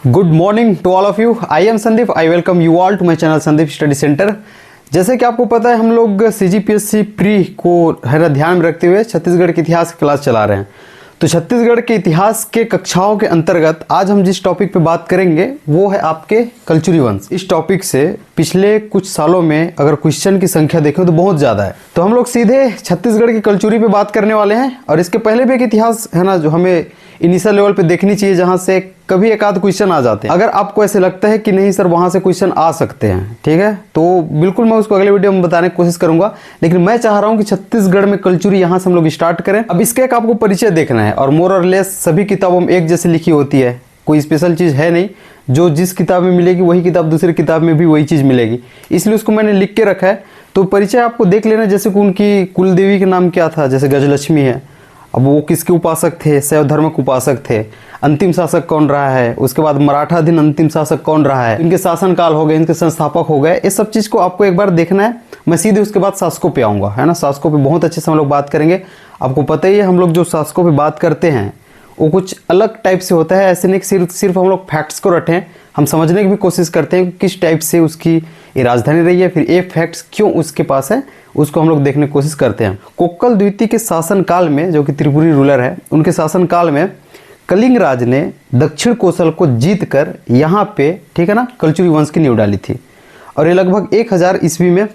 Good morning to all of you. I am Sandeep. I welcome you all to my channel Sandeep study centre. जैसे कि आपको पता है हम लोग CGPSC प्री को है ना ध्यान में रखते हुए छत्तीसगढ़ के इतिहास की क्लास चला रहे हैं। तो छत्तीसगढ़ के इतिहास के कक्षाओं के अंतर्गत आज हम जिस टॉपिक पे बात करेंगे वो है आपके कलचुरी वंश। इस टॉपिक से पिछले कुछ सालों में अगर क्वेश्चन की संख्या देखें तो बहुत ज़्यादा है। तो हम लोग सीधे छत्तीसगढ़ की कलचुरी पे बात करने वाले हैं और इसके पहले भी एक इतिहास है ना जो हमें इनिशियल लेवल पे देखनी चाहिए, जहां से कभी एक आध क्वेश्चन आ जाते हैं। अगर आपको ऐसे लगता है कि नहीं सर वहां से क्वेश्चन आ सकते हैं, ठीक है, तो बिल्कुल मैं उसको अगले वीडियो में बताने की कोशिश करूंगा। लेकिन मैं चाह रहा हूं कि छत्तीसगढ़ में कलचुरी यहां से हम लोग स्टार्ट करें। अब इसका एक आपको परिचय देखना है और मोर और लेस सभी किताबों में एक जैसी लिखी होती है, कोई स्पेशल चीज़ है नहीं। जो जिस किताब में मिलेगी वही किताब दूसरी किताब में भी वही चीज़ मिलेगी, इसलिए उसको मैंने लिख के रखा है। तो परिचय आपको देख लेना। जैसे कि उनकी कुल देवी का नाम क्या था, जैसे गजलक्ष्मी है, अब वो किसके उपासक थे, शैव धर्म के उपासक थे। अंतिम शासक कौन रहा है, उसके बाद मराठाधीन अंतिम शासक कौन रहा है, इनके शासनकाल हो गए, इनके संस्थापक हो गए, ये सब चीज़ को आपको एक बार देखना है। मैं सीधे उसके बाद शासकों पे आऊँगा, है ना। शासकों पे बहुत अच्छे से हम लोग बात करेंगे। आपको पता ही है हम लोग जो शासकों पे बात करते हैं वो कुछ अलग टाइप से होता है। ऐसे नहीं सिर्फ हम लोग फैक्ट्स को रटें, हम समझने की भी कोशिश करते हैं कि किस टाइप से उसकी ये राजधानी रही है, फिर ये फैक्ट्स क्यों उसके पास है उसको हम लोग देखने की कोशिश करते हैं। कोक्कल द्वितीय के शासनकाल में, जो कि त्रिपुरी रूलर है, उनके शासनकाल में कलिंग राज ने दक्षिण कोसल को जीत कर यहाँ पे, ठीक है ना, कलचुरी वंश की नींव डाली थी और ये लगभग 1000 ईस्वी में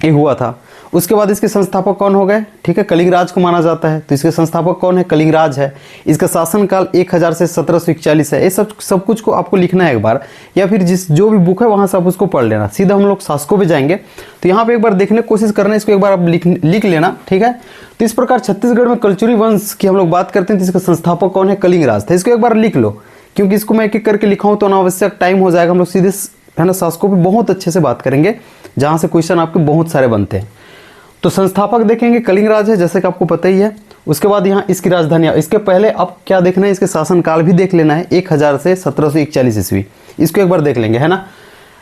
ये हुआ था। उसके बाद इसके संस्थापक कौन हो गए, ठीक है, कलिंग राज को माना जाता है। तो इसके संस्थापक कौन है, कलिंग राज है। इसका शासनकाल 1000 से 1741 है। ये सब कुछ को आपको लिखना है एक बार, या फिर जो भी बुक है वहां से आप उसको पढ़ लेना। सीधा हम लोग शासकों पे जाएंगे तो यहाँ पे एक बार देखने की कोशिश करना, इसको एक बार आप लिख लेना, ठीक है। तो इस प्रकार छत्तीसगढ़ में कलचुरी वंश की हम लोग बात करते हैं तो इसका संस्थापक कौन है, कलिंग राज था। इसको एक बार लिख लो, क्योंकि इसको मैं एक एक करके लिखाऊं तो अनावश्यक टाइम हो जाएगा। हम लोग सीधे है ना शासकों पे बहुत अच्छे से बात करेंगे, जहां से क्वेश्चन आपके बहुत सारे बनते हैं। तो संस्थापक देखेंगे कलिंग राज है, जैसे कि आपको पता ही है। उसके बाद यहाँ इसकी राजधानी, इसके पहले अब क्या देखना है, इसके शासनकाल भी देख लेना है, 1000 से 1741 ईस्वी, इसको एक बार देख लेंगे, है ना।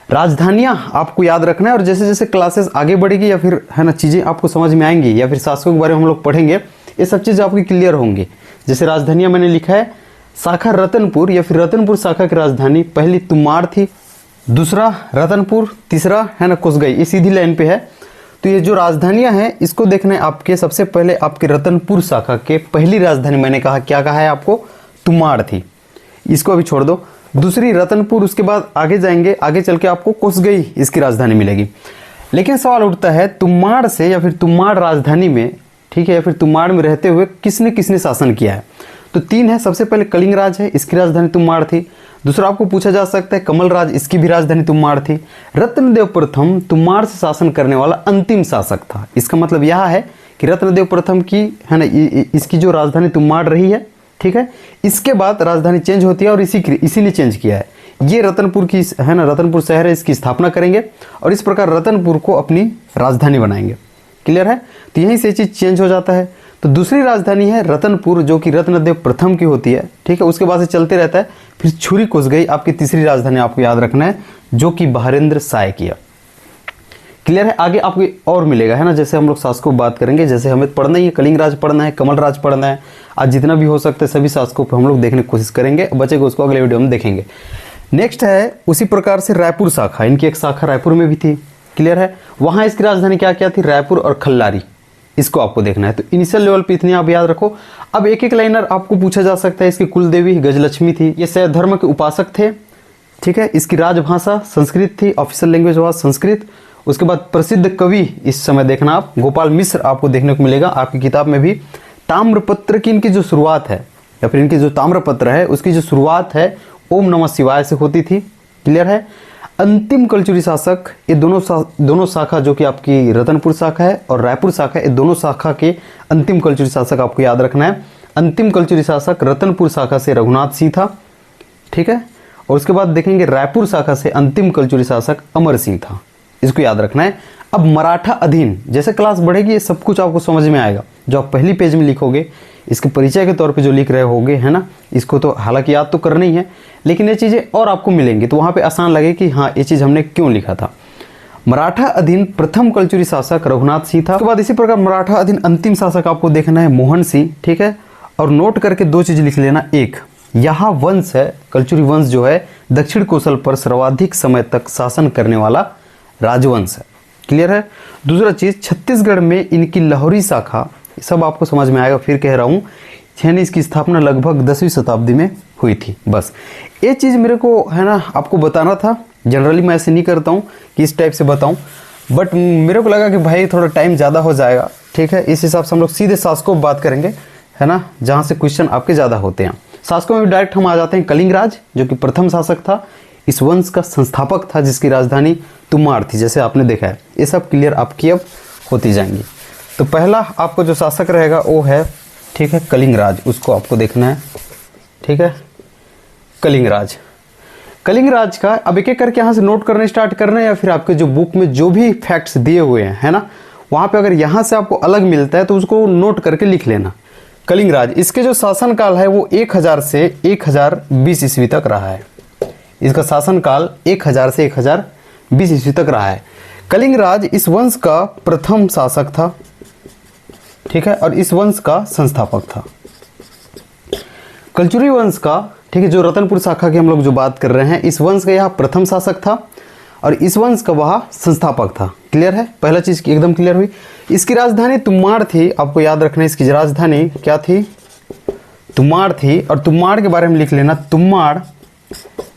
राजधानियां आपको याद रखना है और जैसे जैसे क्लासेस आगे बढ़ेगी या फिर है ना चीज़ें आपको समझ में आएंगी या फिर शासकों के बारे में हम लोग पढ़ेंगे, ये सब चीज़ें आपकी क्लियर होंगी। जैसे राजधानियां मैंने लिखा है, शाखा रतनपुर या फिर रतनपुर शाखा की राजधानी पहली तुमाड़ थी, दूसरा रतनपुर, तीसरा है ना कुसगई। ये सीधी लाइन पे है। तो ये जो राजधानियां हैं इसको देखना है आपके। सबसे पहले आपके रतनपुर शाखा के पहली राजधानी मैंने कहा, क्या कहा है आपको, तुमाड़ थी, इसको अभी छोड़ दो। दूसरी रतनपुर, उसके बाद आगे जाएंगे, आगे चल के आपको कुसगई इसकी राजधानी मिलेगी। लेकिन सवाल उठता है तुमाड़ से या फिर तुमाड़ राजधानी में, ठीक है, या फिर तुमाड़ में रहते हुए किसने किसने शासन किया है। तो 3 है। सबसे पहले कलिंग राज है, इसकी राजधानी तुमाड़ थी। दूसरा आपको पूछा जा सकता है कमल राज, इसकी भी राजधानी तुमाड़ थी। रत्नदेव प्रथम तुमाड़ से शासन करने वाला अंतिम शासक था। इसका मतलब यह है कि रत्नदेव प्रथम की है ना इसकी जो राजधानी तुमाड़ रही है, ठीक है। इसके बाद राजधानी चेंज होती है और इसीलिए चेंज किया है। ये रतनपुर की है ना, रतनपुर शहर है, इसकी स्थापना करेंगे और इस प्रकार रतनपुर को अपनी राजधानी बनाएंगे। क्लियर है। तो यहीं से चीज़ चेंज हो जाता है। तो दूसरी राजधानी है रतनपुर, जो कि रत्नदेव प्रथम की होती है, ठीक है। उसके बाद से चलते रहता है। फिर छुरी कुसगई आपकी तीसरी राजधानी आपको याद रखना है, जो कि बहारेंद्र शाह किया। क्लियर है। आगे आपको और मिलेगा, है ना। जैसे हम लोग शासकों बात करेंगे, जैसे हमें पढ़ना ही है, कलिंग राज पढ़ना है, कमल राज पढ़ना है, आज जितना भी हो सकता है सभी शासकों पर हम लोग देखने की कोशिश करेंगे। बचेगा उसको अगले वीडियो में देखेंगे। नेक्स्ट है उसी प्रकार से रायपुर शाखा, इनकी एक शाखा रायपुर में भी थी। क्लियर है। वहाँ इसकी राजधानी क्या क्या थी, रायपुर और खल्लारी, इसको आपको देखना है। तो इनिशियल लेवल पे इतनी आप याद रखो। अब एक एक लाइनर आपको पूछा जा सकता है। इसकी कुल देवी गजलक्ष्मी थी, ये शैव धर्म के उपासक थे, ठीक है। इसकी राजभाषा संस्कृत थी, ऑफिशियल लैंग्वेज हुआ संस्कृत। उसके बाद प्रसिद्ध कवि इस समय देखना आप, गोपाल मिश्र आपको देखने को मिलेगा आपकी किताब में भी। ताम्रपत्र की इनकी जो शुरुआत है या फिर इनकी जो ताम्रपत्र है उसकी जो शुरुआत है ओम नमः शिवाय से होती थी। क्लियर है। अंतिम कलचुरी शासक, ये दोनों शाखा, जो कि आपकी रतनपुर शाखा है और रायपुर शाखा है, ये दोनों शाखा के अंतिम कलचुरी शासक आपको याद रखना है। अंतिम कलचुरी शासक रतनपुर शाखा से रघुनाथ सिंह था, ठीक है। और उसके बाद देखेंगे रायपुर शाखा से अंतिम कलचुरी शासक अमर सिंह था, इसको याद रखना है। अब मराठा अधीन, जैसे क्लास बढ़ेगी ये सब कुछ आपको समझ में आएगा। जो आप पहली पेज में लिखोगे, इसके परिचय के तौर पे जो लिख रहे होगे, है ना, इसको तो हालांकि याद तो करना ही है, लेकिन ये चीज़ें और आपको मिलेंगी तो वहाँ पे आसान लगे कि हाँ ये चीज़ हमने क्यों लिखा था। मराठा अधीन प्रथम कलचुरी शासक रघुनाथ सिंह था। उसके बाद इसी प्रकार मराठा अधीन अंतिम शासक आपको देखना है मोहन सिंह, ठीक है। और नोट करके 2 चीज़ लिख लेना। एक, यह वंश है, कलचुरी वंश जो है दक्षिण कोसल पर सर्वाधिक समय तक शासन करने वाला राजवंश है। क्लियर है। दूसरा चीज, छत्तीसगढ़ में इनकी लाहौरी शाखा, सब आपको समझ में आएगा, फिर कह रहा हूँ, यानी इसकी स्थापना लगभग 10वीं शताब्दी में हुई थी। बस ये चीज़ मेरे को है ना आपको बताना था। जनरली मैं ऐसे नहीं करता हूँ कि इस टाइप से बताऊँ, बट मेरे को लगा कि भाई थोड़ा टाइम ज़्यादा हो जाएगा, ठीक है, इस हिसाब से हम लोग सीधे शासकों पर बात करेंगे, है ना, जहाँ से क्वेश्चन आपके ज़्यादा होते हैं। शासकों में भी डायरेक्ट हम आ जाते हैं। कलिंग राज जो कि प्रथम शासक था, इस वंश का संस्थापक था, जिसकी राजधानी तुमाड़ थी, जैसे आपने देखा है। ये सब क्लियर आपकी अब होती जाएंगी। तो पहला आपको जो शासक रहेगा वो है, ठीक है, कलिंग राज, उसको आपको देखना है, ठीक है, कलिंग राज। कलिंग राज का अब एक एक करके यहाँ से नोट करने स्टार्ट करना है, या फिर आपके जो बुक में जो भी फैक्ट्स दिए हुए हैं, है ना, वहाँ पे अगर यहाँ से आपको अलग मिलता है तो उसको नोट करके लिख लेना। कलिंग राज, इसके जो शासनकाल है वो 1000 से 1020 ईस्वी तक रहा है। इसका शासनकाल 1000 से 1020 ईस्वी तक रहा है। कलिंग राज इस वंश का प्रथम शासक था, ठीक है, और इस वंश का संस्थापक था। कलचुरी वंश का, ठीक है, जो रतनपुर शाखा की हम लोग जो बात कर रहे हैं, इस वंश का यह प्रथम शासक था और इस वंश का वह संस्थापक था। क्लियर है, पहला चीज एकदम क्लियर हुई। इसकी राजधानी तुमाड़ थी, आपको याद रखना है, इसकी राजधानी क्या थी, तुमाड़ थी। और तुमाड़ के बारे में लिख लेना, तुमाड़,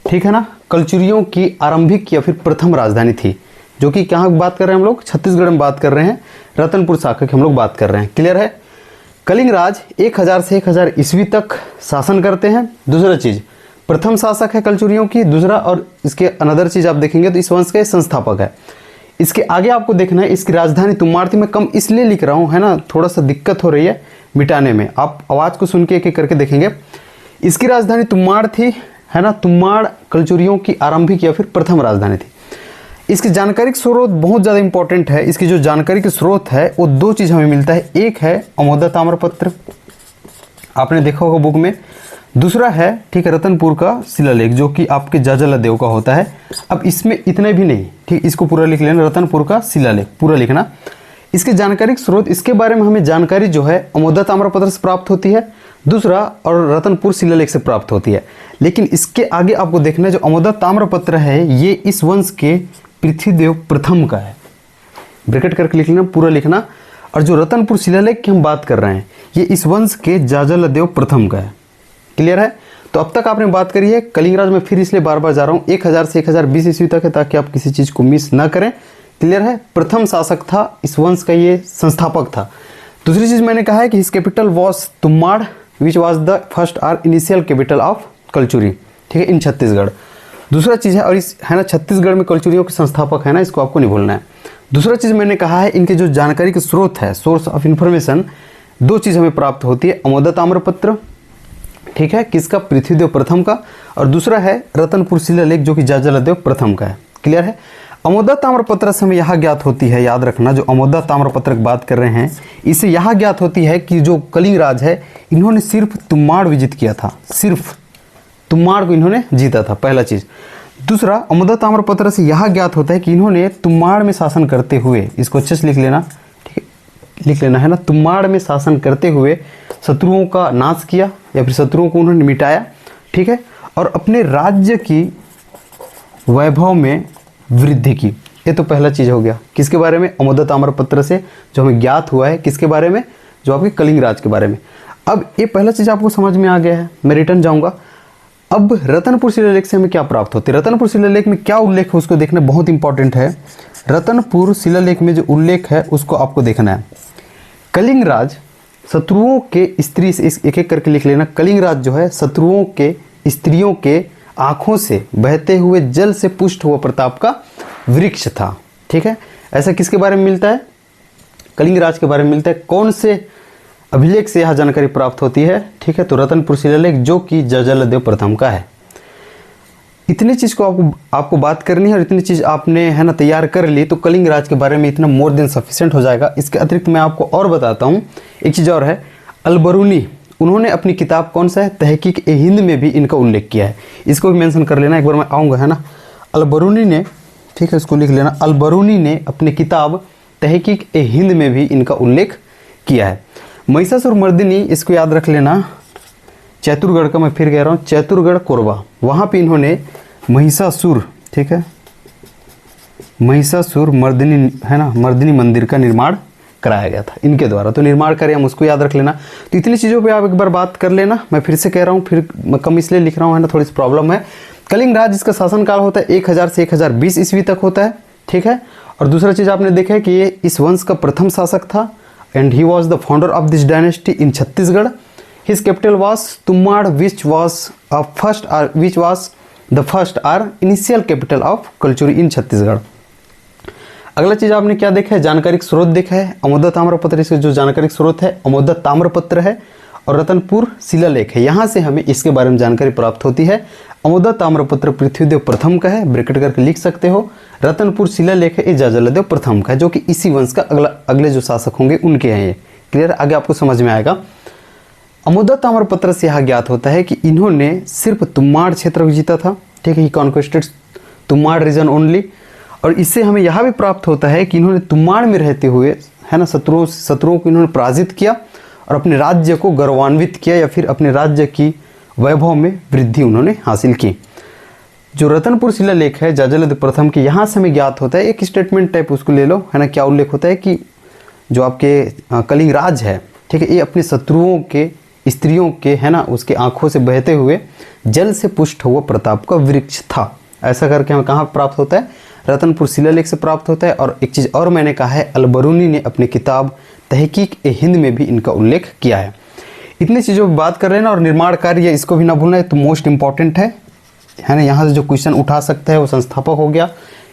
ठीक है ना, कलचुरियों की आरंभिक या फिर प्रथम राजधानी थी, जो कि कहाँ बात कर रहे हैं हम लोग, छत्तीसगढ़ में बात कर रहे हैं, रतनपुर शाखा की हम लोग बात कर रहे हैं। क्लियर है। कलिंग राज 1000 से 1000 ईस्वी तक शासन करते हैं। दूसरा चीज, प्रथम शासक है कलचुरियों की। दूसरा, और इसके अनदर चीज आप देखेंगे तो इस वंश के संस्थापक है। इसके आगे आपको देखना है, इसकी राजधानी तुमाड़ थी। मैं कम इसलिए लिख रहा हूँ, है ना, थोड़ा सा दिक्कत हो रही है मिटाने में, आप आवाज को सुन के एक एक करके देखेंगे। इसकी राजधानी तुमाड़ थी, है ना, तुमाड़ कलचुरियों की आरंभिक या फिर प्रथम राजधानी थी। इसकी जानकारी का स्रोत बहुत ज़्यादा इंपॉर्टेंट है। इसकी जो जानकारी के स्रोत है वो दो चीज़ हमें मिलता है, एक है अमोदा ताम्रपत्र, आपने देखा होगा बुक में। दूसरा है, ठीक है, रतनपुर का शिलालेख, जो कि आपके जाजलादेव का होता है। अब इसमें इतने भी नहीं, ठीक, इसको पूरा लिख लेना, रतनपुर का शिलालेख पूरा लिखना। इसके जानकारी के स्रोत, इसके बारे में हमें जानकारी जो है अमोदा ताम्रपत्र से प्राप्त होती है, दूसरा और रतनपुर शिलालेख से प्राप्त होती है। लेकिन इसके आगे आपको देखना है, जो अमोदा ताम्रपत्र है ये इस वंश के पृथ्वीदेव प्रथम का है, ब्रैकेट करके लिख लेना, पूरा लिखना। और जो रतनपुर शिलालेख की हम बात कर रहे हैं ये इस वंश के जाजलादेव प्रथम का है। क्लियर है। तो अब तक आपने बात करी है कलिंग राज में, फिर इसलिए बार बार जा रहा हूँ, 1000 से 1020 ईस्वी तक है, ताकि आप किसी चीज को मिस ना करें। क्लियर है। प्रथम शासक था इस वंश का, ये संस्थापक था। दूसरी चीज मैंने कहा है कि his capital was Tummar which was the first or initial capital of Kalachuri, ठीक है, इन छत्तीसगढ़। दूसरा चीज है, और इस, है ना, छत्तीसगढ़ में कलचुरियों के संस्थापक है ना, इसको आपको नहीं भूलना है। दूसरा चीज मैंने कहा है, इनके जो जानकारी के स्रोत है, सोर्स ऑफ इंफॉर्मेशन, दो चीज हमें प्राप्त होती है, अमोदा ताम्रपत्र, ठीक है, किसका, पृथ्वीदेव प्रथम का, और दूसरा है रतनपुर शिलालेख, जो कि जाजलादेव प्रथम का है। क्लियर है। अमोदा ताम्रपत्र से हमें यह ज्ञात होती है, याद रखना, जो अमोदा ताम्रपत्र की बात कर रहे हैं, इससे यह ज्ञात होती है कि जो कलिंग राज है, इन्होंने सिर्फ तुमाड़ विजित किया था, सिर्फ तुमाड़ को इन्होंने जीता था, पहला चीज। दूसरा, अमोदा ताम्रपत्र से यह ज्ञात होता है कि इन्होंने तुमाड़ में शासन करते हुए, इसको अच्छे से लिख लेना, ठीक है, लिख लेना, है ना, तुमाड़ में शासन करते हुए शत्रुओं का नाश किया या फिर शत्रुओं को उन्होंने मिटाया, ठीक है, और अपने राज्य की वैभव में वृद्धि की। ये तो पहला चीज हो गया, किसके बारे में, अमोदा ताम्रपत्र से जो हमें ज्ञात हुआ है, किसके बारे में, जो आपके कलिंग राज के बारे में। अब ये पहला चीज आपको समझ में आ गया है, मैं रिटर्न जाऊंगा। अब रतनपुर शिलालेख से हमें क्या प्राप्त होती है, रतनपुर शिलालेख में क्या उल्लेख है उसको देखना बहुत इंपॉर्टेंट है। रतनपुर शिलालेख में जो उल्लेख है उसको आपको देखना है। कलिंग राज शत्रुओं के स्त्री से, एक एक करके लिख लेना, कलिंग राज जो है शत्रुओं के स्त्रियों के आंखों से बहते हुए जल से पुष्ट हुआ प्रताप का वृक्ष था, ठीक है। ऐसा किसके बारे में मिलता है, कलिंग राज के बारे में मिलता है। कौन से अभिलेख से यह जानकारी प्राप्त होती है, ठीक है, तो रतनपुर शिलालेख, जो कि जाजलादेव प्रथम का है। इतनी चीज को आपको बात करनी है, और इतनी चीज आपने, है ना, तैयार कर ली, तो कलिंग राज के बारे में इतना मोर देन सफिशिएंट हो जाएगा। इसके अतिरिक्त मैं आपको और बताता हूँ, एक चीज और है, अलबरूनी, उन्होंने अपनी किताब कौन सा है, तहकीक ए हिंद में भी इनका उल्लेख किया है, इसको भी मेंशन कर लेना, एक बार मैं आऊँगा, है ना। अलबरूनी ने, ठीक है, इसको लिख लेना, अलबरूनी ने अपनी किताब तहकीक ए हिंद में भी इनका उल्लेख किया है। महिषासुर मर्दिनी, इसको याद रख लेना, चैतुरगढ़ का, मैं फिर कह रहा हूँ चैतुरगढ़ कोरबा, वहाँ पे इन्होंने महिषासुर, ठीक है, महिषासुर मर्दिनी, है ना, मर्दिनी मंदिर का निर्माण कराया गया था इनके द्वारा। तो निर्माण करें हम, उसको याद रख लेना। तो इतनी चीज़ों पे आप एक बार बात कर लेना। मैं फिर से कह रहा हूँ, फिर मैं कम इसलिए लिख रहा हूँ, है ना, थोड़ी सी प्रॉब्लम है। कलिंग राज इसका शासनकाल होता है 1000 से 1020 ईस्वी तक होता है, ठीक है। और दूसरा चीज़ आपने देखा है कि ये इस वंश का प्रथम शासक था and he was the founder of this dynasty in Chhattisgarh. His capital was Tummar which was the first or initial capital of Kalachuri in Chhattisgarh. अगला चीज आपने क्या देखा है, जानकारी स्रोत देखा है। अमोदा ताम्रपत्र, इसके जो जानकारी स्रोत है अमोदा ताम्रपत्र है और रतनपुर शिलालेख है। यहाँ से हमें इसके बारे में जानकारी प्राप्त होती है। अमोदा ताम्रपत्र पृथ्वीदेव प्रथम का है, ब्रैकेट करके लिख सकते हो। रतनपुर शिलालेख है, ये जाजलदेव प्रथम का है, जो कि इसी वंश का अगले जो शासक होंगे उनके हैं ये। क्लियर, आगे आपको समझ में आएगा। अमोदा ताम्रपत्र से यह ज्ञात होता है कि इन्होंने सिर्फ तुम्माड़ क्षेत्र को जीता था, ठीक है, ही कॉन्क्वेस्टेड तुम्माड़ रीजन ओनली। और इससे हमें यह भी प्राप्त होता है कि इन्होंने तुम्माड़ में रहते हुए, है ना, शत्रुओं को इन्होंने पराजित किया और अपने राज्य को गौरवान्वित किया, या फिर अपने राज्य की वैभव में वृद्धि उन्होंने हासिल की। जो रतनपुर शिलालेख है जाजलदेव प्रथम की, यहाँ से हमें ज्ञात होता है, एक स्टेटमेंट टाइप उसको ले लो, है ना, क्या उल्लेख होता है कि जो आपके कलिंग राज है, ठीक है, ये अपने शत्रुओं के, स्त्रियों के, है ना, उसके आंखों से बहते हुए जल से पुष्ट हुआ प्रताप का वृक्ष था। ऐसा करके हमें कहाँ प्राप्त होता है, रतनपुर शिलालेख से प्राप्त होता है। और एक चीज़ और मैंने कहा है, अलबरूनी ने अपनी किताब तहकीक ए हिंद में भी इनका उल्लेख किया है। इतनी चीज़ों पर बात कर रहे हैं ना। और निर्माण कार्य, इसको भी ना भूलना है, तो मोस्ट इंपॉर्टेंट है ना। यहाँ से जो क्वेश्चन उठा सकते हैं वो संस्थापक हो गया,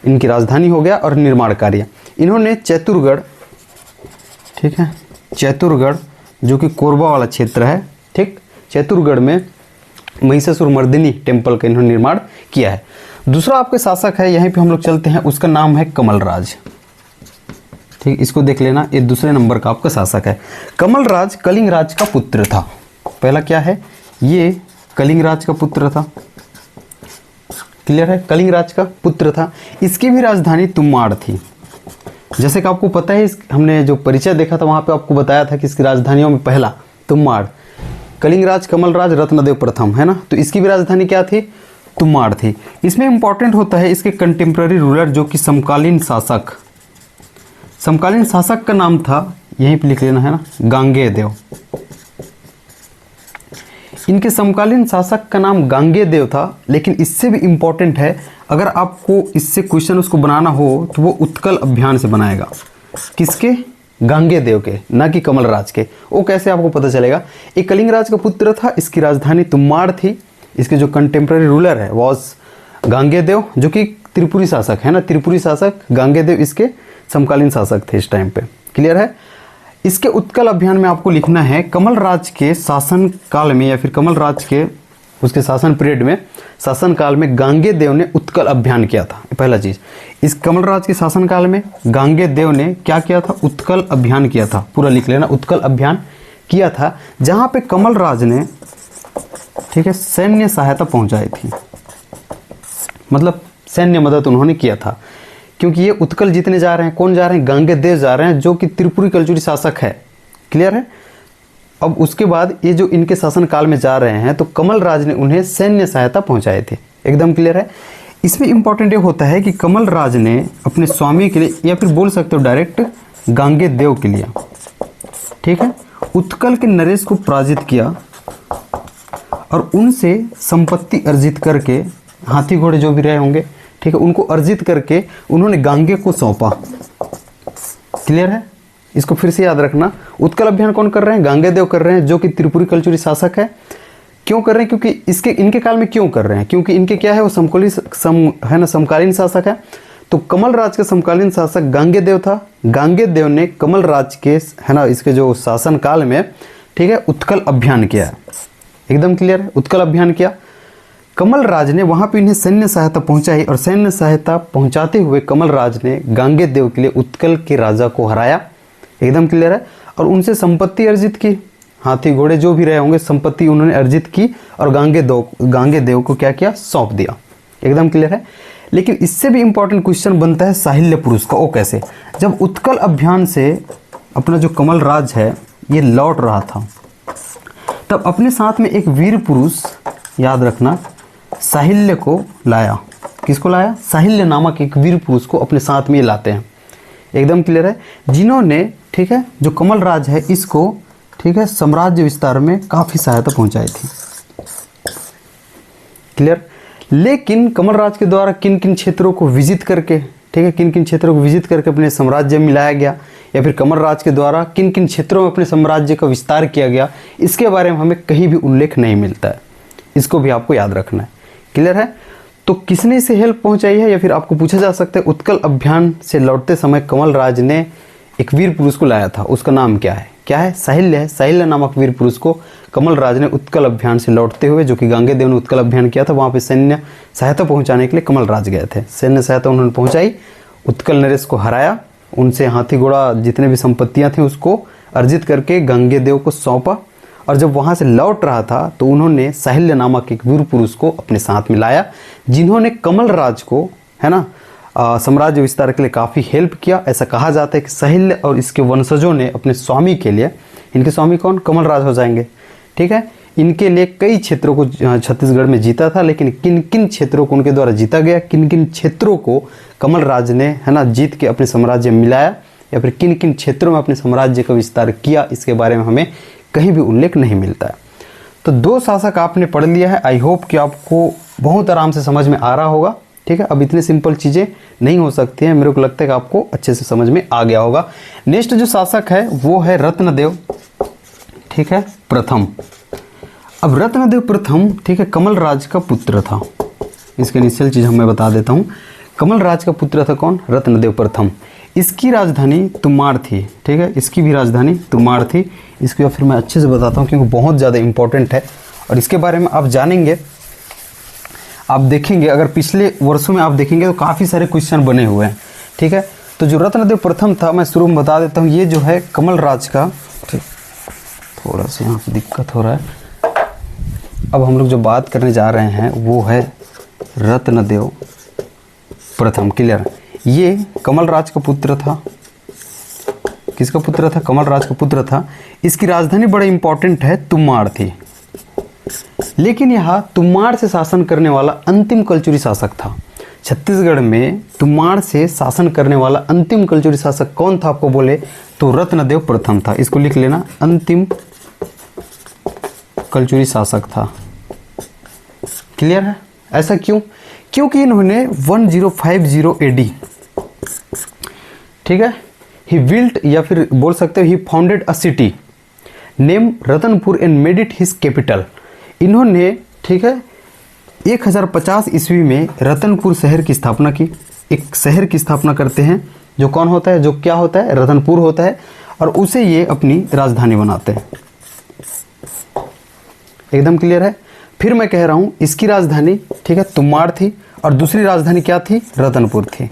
इनकी राजधानी हो गया, और निर्माण कार्य। इन्होंने चैतुरगढ़, ठीक है, चैतुरगढ़ जो कि कोरबा वाला क्षेत्र है, ठीक, चैतुरगढ़ में महिषासुर मर्दिनी टेम्पल का इन्होंने निर्माण किया है। दूसरा आपके शासक है, यहीं पे हम लोग चलते हैं, उसका नाम है कमलराज, ठीक, इसको देख लेना, ये दूसरे नंबर का आपका शासक है। कमलराज कलिंग राज का पुत्र था। पहला क्या है, ये कलिंग राज का पुत्र था। क्लियर है, कलिंग राज का पुत्र था। इसकी भी राजधानी तुम्माड़ थी। जैसे कि आपको पता है, हमने जो परिचय देखा था वहां पे आपको बताया था कि इसकी राजधानियों में पहला तुम्माड़, कलिंगराज, कमलराज, रत्नदेव प्रथम, है ना। तो इसकी भी राजधानी क्या थी, तुम्माड़ थी। इसमें इंपॉर्टेंट होता है इसके कंटेम्प्रेरी रूलर, जो कि समकालीन शासक, समकालीन शासक का नाम था, यहीं पे लिख लेना, है ना, गांगेयदेव। इनके समकालीन शासक का नाम गांगेयदेव था। लेकिन इससे भी इंपॉर्टेंट है, अगर आपको इससे क्वेश्चन उसको बनाना हो तो वो उत्कल अभियान से बनाएगा। किसके, गांगेयदेव के, ना कि कमलराज के। वो कैसे आपको पता चलेगा, एक कलिंगराज का पुत्र था, इसकी राजधानी तुम्माड़ थी। इसके जो कंटेम्प्रेरी रूलर है वॉज गांगेयदेव, जो कि त्रिपुरी शासक है ना, त्रिपुरी शासक गांगेयदेव इसके समकालीन शासक थे इस टाइम पे। क्लियर है। इसके उत्कल अभियान में आपको लिखना है, कमलराज के शासन काल में, या फिर कमलराज के उसके शासन पीरियड में, शासन काल में गांगेयदेव ने उत्कल अभियान किया था। पहला चीज, इस कमलराज के शासन काल में गांगेयदेव ने क्या किया था, उत्कल अभियान किया था। पूरा लिख लेना, उत्कल अभियान किया था, जहां पे कमलराज ने, ठीक है, सैन्य सहायता पहुंचाई थी। मतलब सैन्य मदद उन्होंने किया था, क्योंकि ये उत्कल जीतने जा रहे हैं। कौन जा रहे हैं, गांगेयदेव जा रहे हैं, जो कि त्रिपुरी कलचुरी शासक है। क्लियर है। अब उसके बाद ये जो इनके शासन काल में जा रहे हैं, तो कमलराज ने उन्हें सैन्य सहायता पहुंचाए थे। एकदम क्लियर है। इसमें इंपॉर्टेंट ये होता है कि कमलराज ने अपने स्वामी के लिए, या फिर बोल सकते हो डायरेक्ट गांगेयदेव के लिए, ठीक है, उत्कल के नरेश को पराजित किया और उनसे संपत्ति अर्जित करके, हाथी घोड़े जो भी रहे होंगे, ठीक है, उनको अर्जित करके उन्होंने गांगे को सौंपा। क्लियर है। इसको फिर से याद रखना, उत्कल अभियान कौन कर रहे हैं, गांगेयदेव कर रहे हैं, जो कि त्रिपुरी कलचुरी शासक है। क्यों कर रहे हैं, क्योंकि इनके काल में क्यों कर रहे हैं, क्योंकि इनके क्या है, वो है ना, समकालीन शासक है। तो कमलराज के समकालीन शासक गांगेयदेव था। गांगेयदेव ने कमलराज के, है ना, इसके जो शासन काल में, ठीक है, उत्कल अभियान किया। एकदम क्लियर है, उत्कल अभियान किया। कमलराज ने वहां पे इन्हें सैन्य सहायता पहुंचाई, और सैन्य सहायता पहुंचाते हुए कमलराज ने गांगेयदेव के लिए उत्कल के राजा को हराया। एकदम क्लियर है। और उनसे संपत्ति अर्जित की, हाथी घोड़े जो भी रहे होंगे, संपत्ति उन्होंने अर्जित की, और गांगेयदेव को क्या किया, सौंप दिया। एकदम क्लियर है। लेकिन इससे भी इंपॉर्टेंट क्वेश्चन बनता है साहिल्य पुरुष का। वो कैसे, जब उत्कल अभियान से अपना जो कमलराज है ये लौट रहा था, तब अपने साथ में एक वीर पुरुष, याद रखना, साहिल्य को लाया। किसको लाया? साहिल्य नामक एक वीर पुरुष को अपने साथ में लाते हैं। एकदम क्लियर है? जिन्होंने, ठीक है, जो कमल राज है इसको, ठीक है, साम्राज्य विस्तार में काफ़ी सहायता पहुंचाई थी। क्लियर? लेकिन कमल राज के द्वारा किन किन क्षेत्रों को विजित करके, ठीक है, किन किन क्षेत्रों को विजित करके अपने साम्राज्य में मिलाया गया, या फिर कमल राज के द्वारा किन किन क्षेत्रों में अपने साम्राज्य का विस्तार किया गया, इसके बारे में हमें कहीं भी उल्लेख नहीं मिलता है। इसको भी आपको याद रखना है। क्लियर है? तो किसने इसे हेल्प पहुंचाई है, या फिर आपको पूछा जा सकता है उत्कल अभियान से लौटते समय कमल राज ने एक वीर पुरुष को लाया था, उसका नाम क्या है? क्या है? साहिल्य है। साहिल्य नामक वीर पुरुष को कमल राज ने उत्कल अभियान से लौटते हुए, जो कि गांगेय ने उत्कल अभियान किया था, वहाँ पे सैन्य सहायता पहुंचाने के लिए कमल राज गए थे। सैन्य सहायता उन्होंने पहुंचाई, उत्कल नरेश को हराया, उनसे हाथी घोड़ा जितने भी संपत्तियां थी उसको अर्जित करके गांगेय को सौंपा, और जब वहाँ से लौट रहा था तो उन्होंने साहिल्य नामक एक वीर पुरुष को अपने साथ में लाया, जिन्होंने कमल राज को, है ना, साम्राज्य विस्तार के लिए काफ़ी हेल्प किया। ऐसा कहा जाता है कि साहिल्य और इसके वंशजों ने अपने स्वामी के लिए, इनके स्वामी कौन? कमल राज हो जाएंगे, ठीक है, इनके लिए कई क्षेत्रों को छत्तीसगढ़ में जीता था। लेकिन किन किन क्षेत्रों को उनके द्वारा जीता गया, किन किन क्षेत्रों को कमल राज ने, है ना, जीत के अपने साम्राज्य में मिलाया, या फिर किन किन क्षेत्रों में अपने साम्राज्य का विस्तार किया, इसके बारे में हमें कहीं भी उल्लेख नहीं मिलता है। तो 2 शासक आपने पढ़ लिया है। आई होप कि आपको बहुत आराम से समझ में आ रहा होगा। ठीक है, अब इतनी सिंपल चीज़ें नहीं हो सकती हैं, मेरे को लगता है कि आपको अच्छे से समझ में आ गया होगा। नेक्स्ट जो शासक है वो है रत्नदेव, ठीक है, प्रथम। अब रत्नदेव प्रथम, ठीक है, कमल राज का पुत्र था। इसके इनिशियल चीज़ मैं बता देता हूँ। कमल राज का पुत्र था कौन? रत्नदेव प्रथम। इसकी राजधानी तुमाड़ थी, ठीक है, इसकी भी राजधानी तुमाड़ थी। इसको फिर मैं अच्छे से बताता हूँ क्योंकि बहुत ज़्यादा इंपॉर्टेंट है और इसके बारे में आप जानेंगे, आप देखेंगे, अगर पिछले वर्षों में आप देखेंगे तो काफ़ी सारे क्वेश्चन बने हुए हैं। ठीक है, तो जो रत्नदेव प्रथम था, मैं शुरू में बता देता हूँ, ये जो है कमल राज का, ठीक, थोड़ा सा यहाँ पर दिक्कत हो रहा है। अब हम लोग जो बात करने जा रहे हैं वो है रत्नदेव प्रथम। क्लियर? ये कमल राज का पुत्र था। किसका पुत्र था? कमल राज का पुत्र था। इसकी राजधानी बड़ा इंपॉर्टेंट है, तुमाड़ थी। लेकिन यहाँ तुमाड़ से शासन करने वाला अंतिम कलचुरी शासक था। छत्तीसगढ़ में तुमाड़ से शासन करने वाला अंतिम कलचुरी शासक कौन था आपको बोले तो रत्नदेव प्रथम था। इसको लिख लेना, अंतिम कलचुरी शासक था। क्लियर है? ऐसा क्यों? क्योंकि इन्होंने 1050 AD, ठीक है, ही बिल्ट, या फिर बोल सकते हो he founded a city name Ratanpur and made it his capital. इन्होंने, ठीक है, 1050 ईस्वी में रतनपुर शहर की स्थापना की। एक शहर की स्थापना करते हैं जो कौन होता है, जो क्या होता है, रतनपुर होता है, और उसे ये अपनी राजधानी बनाते हैं। एकदम क्लियर है? फिर मैं कह रहा हूं, इसकी राजधानी, ठीक है, तुमाड़ थी, और दूसरी राजधानी क्या थी? रतनपुर थी।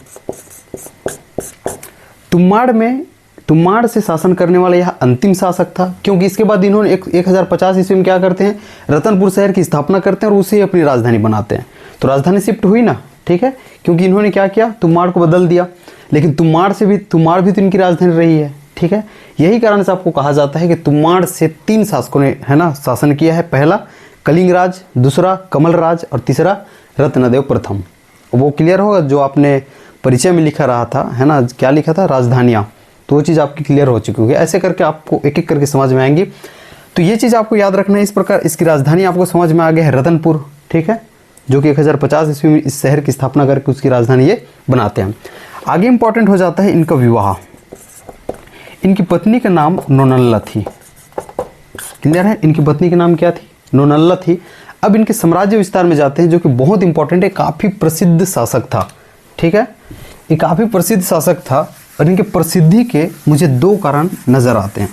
तुमाड़ से शासन करने वाला यह अंतिम शासक था, क्योंकि इसके बाद इन्होंने 1050 ईस्वी में क्या करते हैं, रतनपुर शहर की स्थापना करते हैं और उसे अपनी राजधानी बनाते हैं। तो राजधानी शिफ्ट हुई ना, ठीक है, क्योंकि इन्होंने क्या किया, तुमाड़ को बदल दिया। लेकिन तुमाड़ भी तो इनकी राजधानी रही है। ठीक है, यही कारण से आपको कहा जाता है कि तुमाड़ से 3 शासकों ने, है ना, शासन किया है। पहला कलिंगराज, दूसरा कमल राज, और तीसरा रत्नदेव प्रथम। वो क्लियर होगा जो आपने परिचय में लिखा रहा था, है ना, क्या लिखा था, राजधानियाँ, तो वो चीज़ आपकी क्लियर हो चुकी होगी। ऐसे करके आपको एक एक करके समझ में आएंगी। तो ये चीज़ आपको याद रखना है। इस प्रकार इसकी राजधानी आपको समझ में आ गया है, रतनपुर, ठीक है, जो कि 1050 ईस्वी में इस शहर की स्थापना करके उसकी राजधानी ये बनाते हैं। आगे इंपॉर्टेंट हो जाता है इनका विवाह। इनकी पत्नी का नाम नोनल्ला थी। क्लियर है? इनकी पत्नी का नाम क्या थी? नोनल्ला थी। अब इनके साम्राज्य विस्तार में जाते हैं, जो कि बहुत इंपॉर्टेंट है, काफ़ी प्रसिद्ध शासक था। ठीक है, ये काफ़ी प्रसिद्ध शासक था, और इनके प्रसिद्धि के मुझे 2 कारण नज़र आते हैं।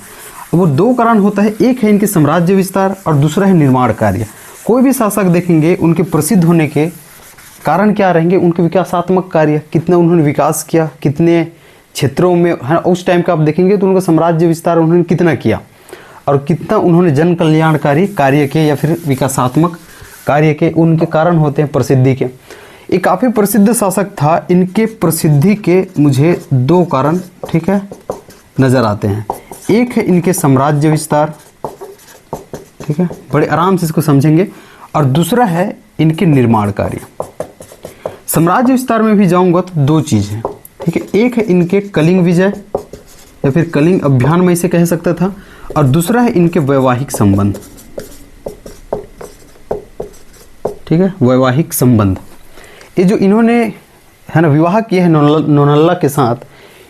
वो 2 कारण होता है, एक है इनके साम्राज्य विस्तार और दूसरा है निर्माण कार्य। कोई भी शासक देखेंगे, उनके प्रसिद्ध होने के कारण क्या रहेंगे, उनके विकासात्मक कार्य, कितना उन्होंने विकास किया, कितने क्षेत्रों में, है, उस टाइम का आप देखेंगे तो उनका साम्राज्य विस्तार उन्होंने कितना किया और कितना उन्होंने जन कल्याणकारी कार्य के या फिर विकासात्मक कार्य के, उनके कारण होते हैं प्रसिद्धि के। ये काफ़ी प्रसिद्ध शासक था। इनके प्रसिद्धि के मुझे 2 कारण, ठीक है, नज़र आते हैं। एक है इनके साम्राज्य विस्तार, ठीक है, बड़े आराम से इसको समझेंगे। और दूसरा है इनके निर्माण कार्य। साम्राज्य विस्तार में भी जाऊंगा तो दो चीज़ है, ठीक है, एक है इनके कलिंग विजय या फिर कलिंग अभियान में इसे कह सकता था, और दूसरा है इनके वैवाहिक संबंध, ठीक है, वैवाहिक संबंध। ये जो इन्होंने है ना विवाह किया है नोनल्ला के साथ,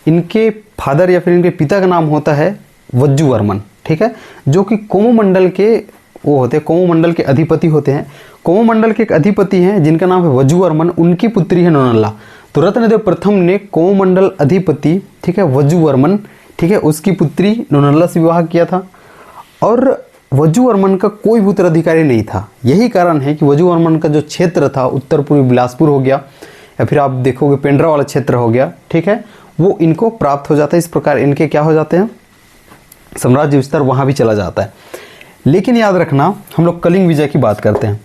इनके फादर या फिर इनके पिता का नाम होता है वज्जुवर्मन, ठीक है, जो कि कोमुमंडल के वो होते हैं, कोमुमंडल के अधिपति होते हैं। कोमुमंडल के एक अधिपति हैं जिनका नाम है वज्जुवर्मन, उनकी पुत्री है नोनल्ला। तो रत्नदेव प्रथम ने कोमुमंडल अधिपति, ठीक है, वज्जुवर्मन, ठीक है, उसकी पुत्री नोनल्ला से विवाह किया था। और वज्जुवर्मन का कोई भी उत्तराधिकारी नहीं था। यही कारण है कि वज्जुवर्मन का जो क्षेत्र था उत्तर पूर्वी बिलासपुर हो गया, या फिर आप देखोगे पेंड्रा वाला क्षेत्र हो गया, ठीक है, वो इनको प्राप्त हो जाता है। इस प्रकार इनके क्या हो जाते हैं, साम्राज्य विस्तार वहाँ भी चला जाता है। लेकिन याद रखना, हम लोग कलिंग विजय की बात करते हैं।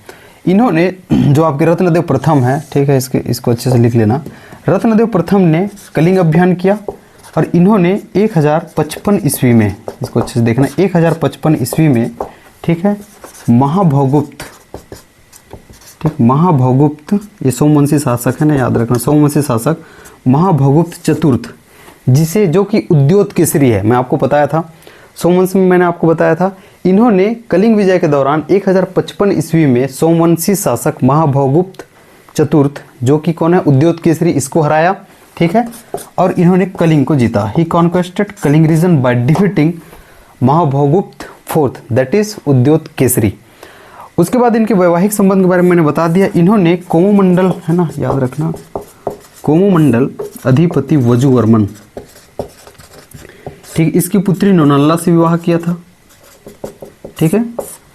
इन्होंने जो आपके रत्नदेव प्रथम है, ठीक है, इसको अच्छे से लिख लेना। रत्नदेव प्रथम ने कलिंग अभियान किया और इन्होंने 1055 ईस्वी में, इसको अच्छे से देखना, 1055 ईस्वी में, ठीक है, महाभौगुप्त, ठीक, महाभौगुप्त, ये सोमवंशी शासक है ना, याद रखना, सोमवंशी शासक महाभौगुप्त चतुर्थ, जिसे जो कि उद्योत केसरी है, मैं आपको बताया था, सोमवंश में मैंने आपको बताया था। इन्होंने कलिंग विजय के दौरान 1055 ईस्वी में सोमवंशी शासक महाभौगुप्त चतुर्थ, जो कि कौन है, उद्योत केसरी, इसको हराया, ठीक है, और इन्होंने कलिंग को जीता। He conquested Kalinga region by defeating Mahabhavagupta fourth, that is Udyot Kesari. उसके बाद इनके वैवाहिक संबंध के बारे में मैंने बता दिया। इन्होंने कोमुमंडल, है ना, याद रखना, कोमुमंडल अधिपति वज्जुवर्मन, ठीक, इसकी पुत्री नोनल्ला से विवाह किया था, ठीक है,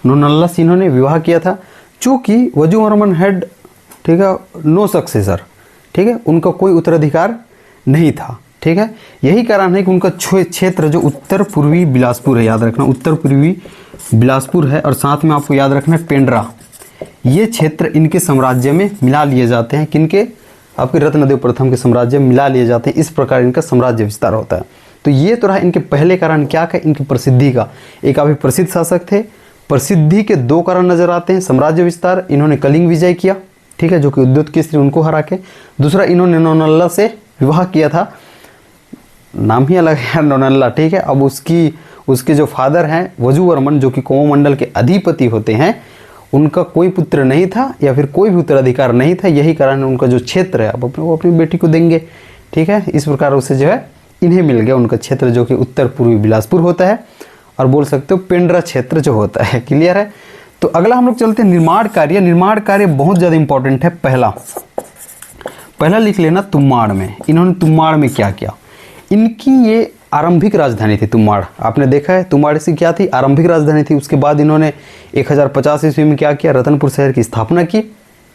नोनल्ला से इन्होंने विवाह किया था। चूंकि वज्जुवर्मन हैड, ठीक है, नो सक्सेसर, ठीक है, उनका कोई उत्तराधिकार नहीं था, ठीक है, यही कारण है कि उनका क्षेत्र जो उत्तर पूर्वी बिलासपुर है, याद रखना, उत्तर पूर्वी बिलासपुर है, और साथ में आपको याद रखना पेंड्रा, ये क्षेत्र इनके साम्राज्य में मिला लिए जाते हैं। किनके, आपके रत्नदेव प्रथम के साम्राज्य में मिला लिए जाते हैं। इस प्रकार इनका साम्राज्य विस्तार होता है। तो ये तो रहा इनके पहले कारण, क्या का, इनकी प्रसिद्धि का। एक काफी प्रसिद्ध शासक थे, प्रसिद्धि के दो कारण नजर आते हैं, साम्राज्य विस्तार, इन्होंने कलिंग विजय किया, ठीक है, जो कि उद्योत केसरी, उनको हरा के। दूसरा, इन्होंने नोनल्ला से विवाह किया था, नाम ही अलग है नोनल्ला, ठीक है। अब उसके जो फादर हैं वज्जुवर्मन, जो कि कोमुमंडल के अधिपति होते हैं, उनका कोई पुत्र नहीं था या फिर कोई भी उत्तराधिकार नहीं था। यही कारण उनका जो क्षेत्र है अब वो अपनी बेटी को देंगे, ठीक है। इस प्रकार उसे जो है इन्हें मिल गया उनका क्षेत्र, जो कि उत्तर पूर्वी बिलासपुर होता है, और बोल सकते हो पेंड्रा क्षेत्र जो होता है। क्लियर है। तो अगला हम लोग चलते हैं निर्माण कार्य। निर्माण कार्य बहुत ज़्यादा इंपॉर्टेंट है। पहला लिख लेना तुम्माड़ में। इन्होंने तुम्माड़ में क्या किया, इनकी ये आरंभिक राजधानी थी तुम्माड़। आपने देखा है तुम्माड़ से क्या थी, आरंभिक राजधानी थी। उसके बाद इन्होंने 1050 ईस्वी में क्या किया, रतनपुर शहर की स्थापना की,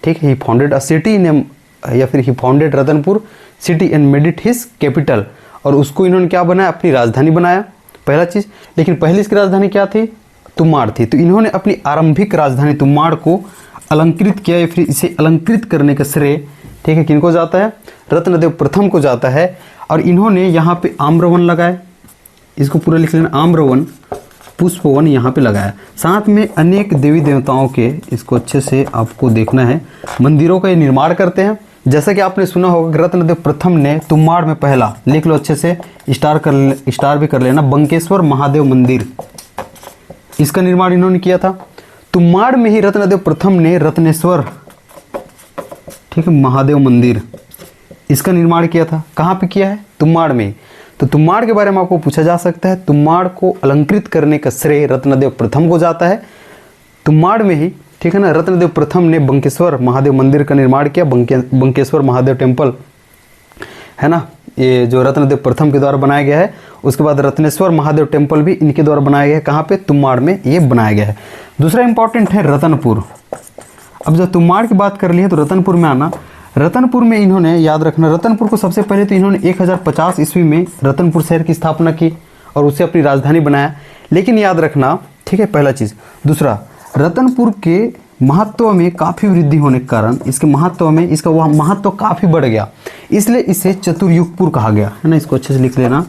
ठीक है। He founded a city name, या फिर he founded Ratanpur city and made it his capital, और उसको इन्होंने क्या बनाया, अपनी राजधानी बनाया, पहला चीज। लेकिन पहले इसकी राजधानी क्या थी, तुम्माड़ थी। तो इन्होंने अपनी आरंभिक राजधानी तुम्माड़ को अलंकृत किया, या फिर इसे अलंकृत करने का श्रेय, ठीक है, किनको जाता है, रत्नदेव प्रथम को जाता है। और इन्होंने यहाँ पे आम्रवन लगाए, इसको पूरा लिख लेना, आम्रवन पुष्पवन यहाँ पे लगाया। साथ में अनेक देवी देवताओं के, इसको अच्छे से आपको देखना है, मंदिरों का ये निर्माण करते हैं। जैसा कि आपने सुना होगा, रत्नदेव प्रथम ने तुम्माड़ में पहला, लिख लो अच्छे से, स्टार भी कर लेना, बंकेश्वर महादेव मंदिर, इसका निर्माण इन्होंने किया था। तुम्माड़ में ही रत्नदेव प्रथम ने रत्नेश्वर, ठीक है, महादेव मंदिर, इसका निर्माण किया था। कहाँ पे किया है, तुम्माड़ में। तो तुम्माड़ के बारे में आपको पूछा जा सकता है। तुम्माड़ को अलंकृत करने का श्रेय रत्नदेव प्रथम को जाता है, तुम्माड़ में ही, ठीक है ना। रत्नदेव प्रथम ने बंकेश्वर महादेव मंदिर का निर्माण किया, बंकेश्वर महादेव टेम्पल है ना, ये जो रत्नदेव प्रथम के द्वारा बनाया गया है। उसके बाद रत्नेश्वर महादेव टेम्पल भी इनके द्वारा बनाया गया है। कहाँ पे, तुम्माड़ में ये बनाया गया है। दूसरा इंपॉर्टेंट है रतनपुर। अब जब तुम्माड़ की बात कर ली है तो रतनपुर में आना। रतनपुर में इन्होंने, याद रखना, रतनपुर को सबसे पहले तो इन्होंने 1050 ईस्वी में रतनपुर शहर की स्थापना की और उसे अपनी राजधानी बनाया। लेकिन याद रखना, ठीक है, पहला चीज़। दूसरा, रतनपुर के महत्व में काफ़ी वृद्धि होने के कारण इसके महत्व में, इसका वह महत्व काफ़ी बढ़ गया, इसलिए इसे चतुर्युगपुर कहा गया, है ना। इसको अच्छे से लिख लेना,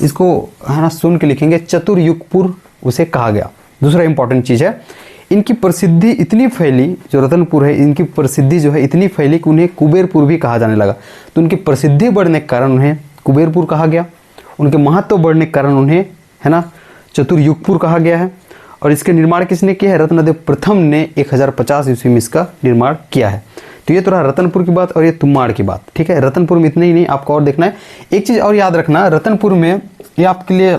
इसको है ना सुन के लिखेंगे, चतुर्युगपुर उसे कहा गया, दूसरा इंपॉर्टेंट चीज़ है, इनकी प्रसिद्धि इतनी फैली, जो रतनपुर है इनकी प्रसिद्धि जो है इतनी फैली कि उन्हें कुबेरपुर भी कहा जाने लगा। तो उनकी प्रसिद्धि बढ़ने के कारण उन्हें कुबेरपुर कहा गया, उनके महत्व बढ़ने के कारण उन्हें, है ना, चतुर्युगपुर कहा गया है। और इसके निर्माण किसने किया है? रत्नदेव प्रथम ने 1050 ईस्वी में इसका निर्माण किया है। तो ये तो रहा रतनपुर की बात और ये तुमाड़ की बात, ठीक है। रतनपुर में इतना ही नहीं, आपको और देखना है। एक चीज़ और याद रखना, रतनपुर में, ये आपके लिए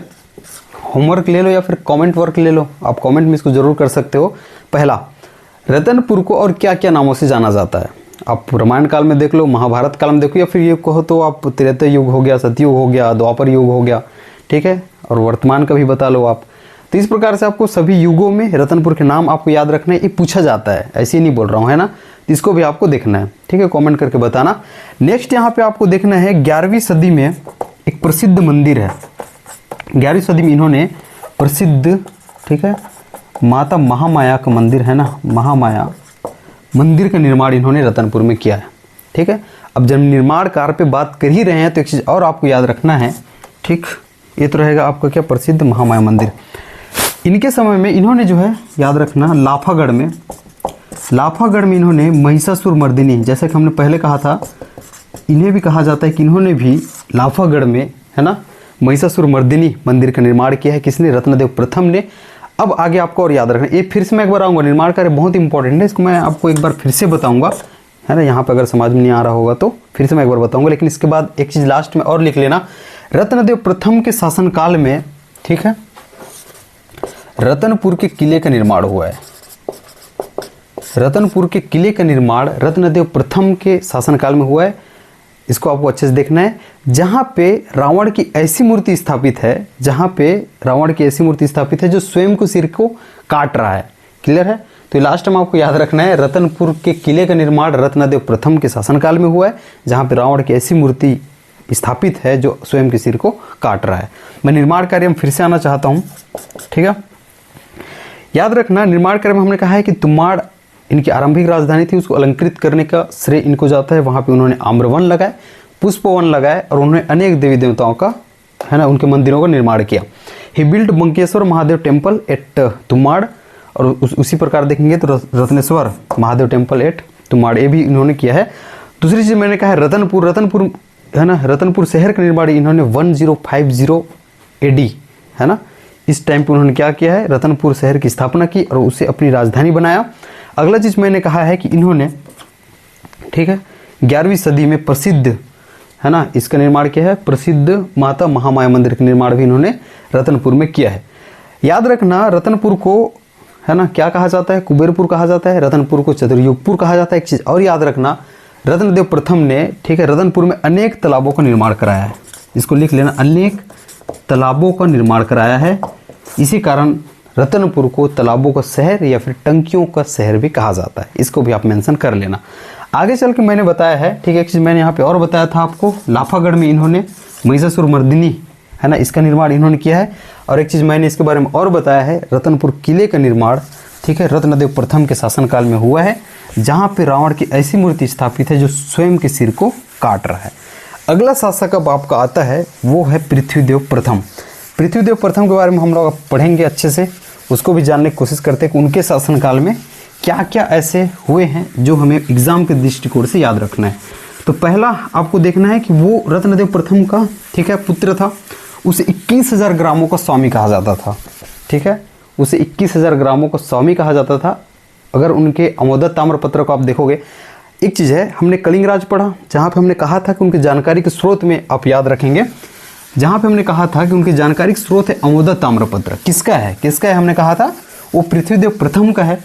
होमवर्क ले लो या फिर कमेंट वर्क ले लो, आप कमेंट में इसको जरूर कर सकते हो। पहला, रतनपुर को और क्या क्या नामों से जाना जाता है? आप रामायण काल में देख लो, महाभारत काल में देखो, या फिर ये कहो तो आप त्रेता युग हो गया, सतयुग हो गया, द्वापर युग हो गया, ठीक है, और वर्तमान का भी बता लो आप। तो इस प्रकार से आपको सभी युगों में रतनपुर के नाम आपको याद रखना है, ये पूछा जाता है, ऐसे ही नहीं बोल रहा हूँ, है ना। इसको भी आपको देखना है, ठीक है, कमेंट करके बताना। नेक्स्ट यहाँ पे आपको देखना है 11वीं सदी में एक प्रसिद्ध मंदिर है। 11वीं सदी में इन्होंने प्रसिद्ध, ठीक है, माता महामाया का मंदिर है ना, महामाया मंदिर का निर्माण इन्होंने रतनपुर में किया है, ठीक है। अब जब निर्माण कार्य पे बात कर ही रहे हैं तो एक चीज़ और आपको याद रखना है, ठीक, ये तो रहेगा आपका क्या, प्रसिद्ध महामाया मंदिर। इनके समय में इन्होंने जो है याद रखना, लाफागढ़ में इन्होंने महिषासुर मर्दिनी, जैसे कि हमने पहले कहा था, इन्हें भी कहा जाता है कि इन्होंने भी लाफागढ़ में, है ना, महिषासुर मर्दिनी मंदिर का निर्माण किया है। किसने? रत्नदेव प्रथम ने। अब आगे आपको और याद रखना, ये फिर से मैं एक बार आऊँगा, निर्माण कार्य बहुत इंपॉर्टेंट है, इसको मैं आपको एक बार फिर से बताऊँगा, है ना। यहाँ पर अगर समझ में नहीं आ रहा होगा तो फिर से मैं एक बार बताऊँगा, लेकिन इसके बाद एक चीज़ लास्ट में और लिख लेना। रत्नदेव प्रथम के शासनकाल में, ठीक है, रतनपुर के किले का निर्माण हुआ है। रतनपुर के किले का निर्माण रत्नदेव प्रथम के शासनकाल में हुआ है। इसको आपको अच्छे से देखना है। जहाँ पे रावण की ऐसी मूर्ति स्थापित है, जहाँ पे रावण की ऐसी मूर्ति स्थापित है जो स्वयं को सिर को काट रहा है। क्लियर है? तो लास्ट में आपको याद रखना है, रतनपुर के किले का निर्माण रत्नदेव प्रथम के शासनकाल में हुआ है, जहाँ पे रावण की ऐसी मूर्ति स्थापित है जो स्वयं के सिर को काट रहा है। मैं निर्माण कार्य में फिर से आना चाहता हूँ, ठीक है। याद रखना, निर्माण कार्य में हमने कहा है कि तुमाड़ इनकी आरंभिक राजधानी थी, उसको अलंकृत करने का श्रेय इनको जाता है। वहाँ पे उन्होंने आम्रवन लगाए, पुष्पवन लगाए और उन्होंने अनेक देवी देवताओं का, है ना, उनके मंदिरों का निर्माण किया। ही बिल्ट बंकेश्वर महादेव टेम्पल एट तुमाड़, और उसी प्रकार देखेंगे तो रत्नेश्वर महादेव टेम्पल एट तुमाड़, ये भी इन्होंने किया है। दूसरी चीज़ मैंने कहा है रतनपुर, है ना, रतनपुर शहर का निर्माण इन्होंने 1050 AD, है ना, इस टाइम पे उन्होंने क्या किया है, रतनपुर शहर की स्थापना की और उसे अपनी राजधानी बनाया। अगला चीज़ मैंने कहा है कि इन्होंने, ठीक है, 11वीं सदी में प्रसिद्ध, है ना, इसका निर्माण किया है, प्रसिद्ध माता महामाया मंदिर का निर्माण भी इन्होंने रतनपुर में किया है। याद रखना, रतनपुर को, है ना, क्या कहा जाता है, कुबेरपुर कहा जाता है, रतनपुर को चतुर्युगपुर कहा जाता है। एक चीज़ और याद रखना, रत्नदेव प्रथम ने, ठीक है, रतनपुर में अनेक तालाबों का निर्माण कराया है। इसको लिख लेना, अनेक तालाबों का निर्माण कराया है। इसी कारण रतनपुर को तालाबों का शहर या फिर टंकियों का शहर भी कहा जाता है। इसको भी आप मेंशन कर लेना। आगे चल के मैंने बताया है, ठीक है, एक चीज़ मैंने यहाँ पे और बताया था आपको, लाफागढ़ में इन्होंने महिषासुर मर्दिनी, है ना, इसका निर्माण इन्होंने किया है। और एक चीज़ मैंने इसके बारे में और बताया है, रतनपुर किले का निर्माण, ठीक है, रत्नदेव प्रथम के शासनकाल में हुआ है, जहाँ पे रावण की ऐसी मूर्ति स्थापित है जो स्वयं के सिर को काट रहा है। अगला शासक अब आपका आता है, वो है पृथ्वीदेव प्रथम। पृथ्वीदेव प्रथम के बारे में हम लोग पढ़ेंगे अच्छे से, उसको भी जानने की कोशिश करते हैं कि उनके शासनकाल में क्या क्या ऐसे हुए हैं जो हमें एग्जाम के दृष्टिकोण से याद रखना है। तो पहला आपको देखना है कि वो रत्नदेव प्रथम का, ठीक है, पुत्र था। उसे 21,000 ग्रामों का स्वामी कहा जाता था, ठीक है, उसे 21,000 ग्रामों का स्वामी कहा जाता था। अगर उनके अमोदक ताम्रपत्र को आप देखोगे, एक चीज़ है, हमने कलिंग राज पढ़ा, जहाँ पे हमने कहा था कि उनकी जानकारी के स्रोत में आप याद रखेंगे, जहाँ पे हमने कहा था कि उनकी जानकारी के स्रोत है अमोदक ताम्रपत्र। किसका है हमने कहा था, वो पृथ्वीदेव प्रथम का है।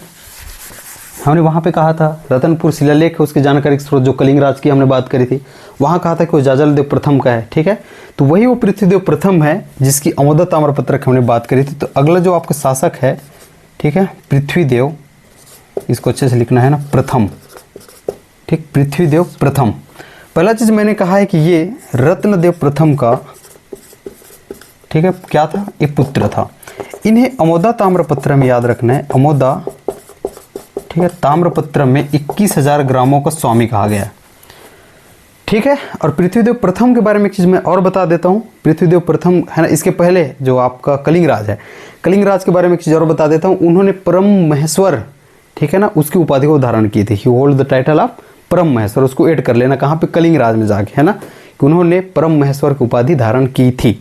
हमने वहाँ पे कहा था रतनपुर शिलालेख है उसकी जानकारी के स्रोत, जो कलिंग राज की हमने बात करी थी, वहाँ कहा था कि वो जाजलदेव प्रथम का है, ठीक है। तो वही वो पृथ्वीदेव प्रथम है जिसकी अमोदक ताम्रपत्र की हमने बात करी थी। तो अगला जो आपका शासक है, ठीक है, पृथ्वीदेव, इसको अच्छे से लिखना है ना, प्रथम, ठीक, पृथ्वीदेव प्रथम। पहला चीज़ मैंने कहा है कि ये रत्नदेव प्रथम का, ठीक है, क्या था, ये पुत्र था। इन्हें अमोदा ताम्रपत्र में याद रखना है, अमोदा, ठीक है, ताम्रपत्र में 21,000 ग्रामों का स्वामी कहा गया है, ठीक है। और पृथ्वीदेव प्रथम के बारे में एक चीज़ मैं और बता देता हूँ। पृथ्वीदेव प्रथम है ना, इसके पहले जो आपका कलिंग राज है, कलिंग राज के बारे में एक चीज़ और बता देता हूँ। उन्होंने परम महेश्वर, ठीक है ना, उसकी उपाधि को धारण की थी। ही होल्ड द टाइटल ऑफ परम महेश्वर। उसको ऐड कर लेना कहाँ पे, कलिंग राज में जाके, है ना, कि उन्होंने परम महेश्वर की उपाधि धारण की थी।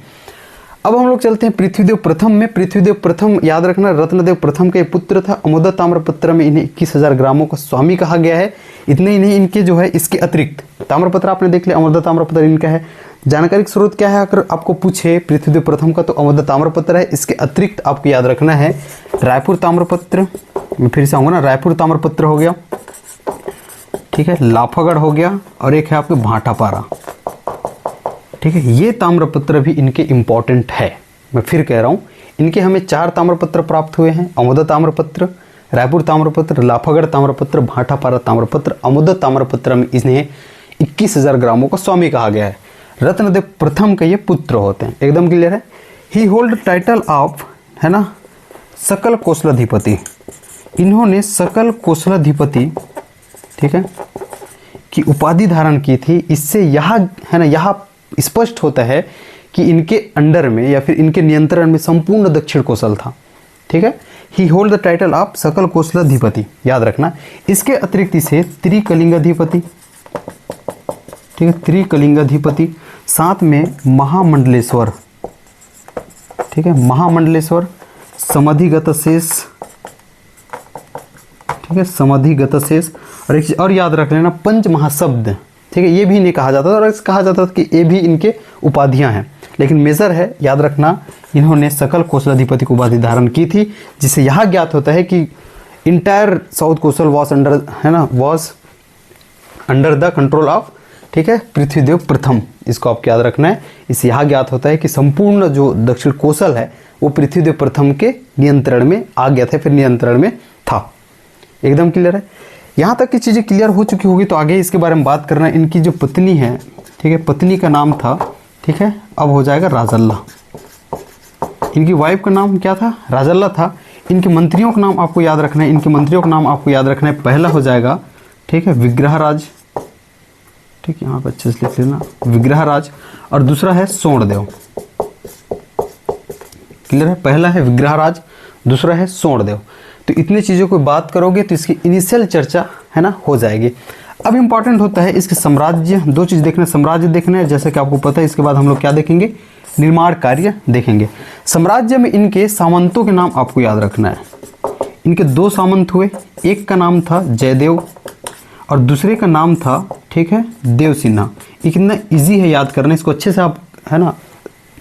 अब हम लोग चलते हैं पृथ्वीदेव प्रथम में। पृथ्वीदेव प्रथम याद रखना रत्नदेव प्रथम का पुत्र था। अमोदा ताम्रपत्र में इन्हें 21,000 ग्रामों का स्वामी कहा गया है। इतने ही नहीं, इनके जो है इसके अतिरिक्त ताम्रपत्र आपने देख लिया, अमोदा ताम्रपत्र इनका है। जानकारी का स्रोत क्या है, अगर आपको पूछे पृथ्वीदेव प्रथम का, तो अमोदा ताम्रपत्र है। इसके अतिरिक्त आपको याद रखना है रायपुर ताम्रपत्र, मैं फिर से आऊँगा ना, रायपुर ताम्रपत्र हो गया, ठीक है, लाफागढ़ हो गया, और एक है आपके भाटापारा, ठीक है। ये ताम्रपत्र भी इनके इंपॉर्टेंट है। मैं फिर कह रहा हूँ, इनके हमें 4 ताम्रपत्र प्राप्त हुए हैं। अमोदा ताम्रपत्र, रायपुर ताम्रपत्र, लाफागढ़ ताम्रपत्र, भाटापारा ताम्रपत्र। अमोदा ताम्रपत्र में इन्हें 21,000 ग्रामों का स्वामी कहा गया है। रत्नदेव प्रथम के ये पुत्र होते हैं। एकदम क्लियर है। ही होल्ड टाइटल ऑफ, है ना, सकल कौशलाधिपति। इन्होंने सकल कौशलाधिपति, ठीक है, की उपाधि धारण की थी। इससे यह, है ना, यह स्पष्ट होता है कि इनके अंडर में या फिर इनके नियंत्रण में संपूर्ण दक्षिण कौशल था, ठीक है। ही होल्ड द टाइटल ऑफ सकल कौशलाधिपति, याद रखना। इसके अतिरिक्त इसे त्रिकलिंगाधिपति, ठीक है, त्रिकलिंगाधिपति, साथ में महामंडलेश्वर, ठीक है, महामंडलेश्वर, समाधिगत शेष, ठीक है, समाधिगत शेष, और एक चीज और याद रख लेना, पंच महाशब्द, ठीक है, ये भी नहीं कहा जाता था, और कहा जाता था कि ये भी इनके उपाधियां हैं, लेकिन मेजर है, याद रखना, इन्होंने सकल कौशलाधिपति की उपाधि धारण की थी। जिससे यह ज्ञात होता है कि entire south Kaushal was under, है ना, was under the control of, ठीक है, पृथ्वीदेव प्रथम। इसको आपको याद रखना है। इससे यह ज्ञात होता है कि संपूर्ण जो दक्षिण कौशल है वो पृथ्वीदेव प्रथम के नियंत्रण में आ गया था, फिर नियंत्रण में था। एकदम क्लियर है। यहाँ तक की चीज़ें क्लियर हो चुकी होगी, तो आगे इसके बारे में बात करना है। इनकी जो पत्नी है, ठीक है, पत्नी का नाम था, ठीक है, अब हो जाएगा राजल्ला। इनकी वाइफ का नाम क्या था, राजल्ला था। इनके मंत्रियों का नाम आपको याद रखना है। इनके मंत्रियों का नाम आपको याद रखना है। पहला हो जाएगा, ठीक है, विग्रहराज, ठीक है, यहाँ पर अच्छे से लिख लेना, विग्रहराज, और दूसरा है सोणदेव। क्लियर है। पहला है विग्रहराज, दूसरा है सोणदेव। तो इतनी चीज़ों को बात करोगे तो इसकी इनिशियल चर्चा, है ना, हो जाएगी। अब इंपॉर्टेंट होता है इसके साम्राज्य। 2 चीज़ देखना है, साम्राज्य देखना है, जैसे कि आपको पता है। इसके बाद हम लोग क्या देखेंगे, निर्माण कार्य देखेंगे। साम्राज्य में इनके सामंतों के नाम आपको याद रखना है। इनके 2 सामंत हुए, एक का नाम था जयदेव और दूसरे का नाम था, ठीक है, देवसिन्हा। ये कितना ईजी है याद करना, इसको अच्छे से आप, है ना,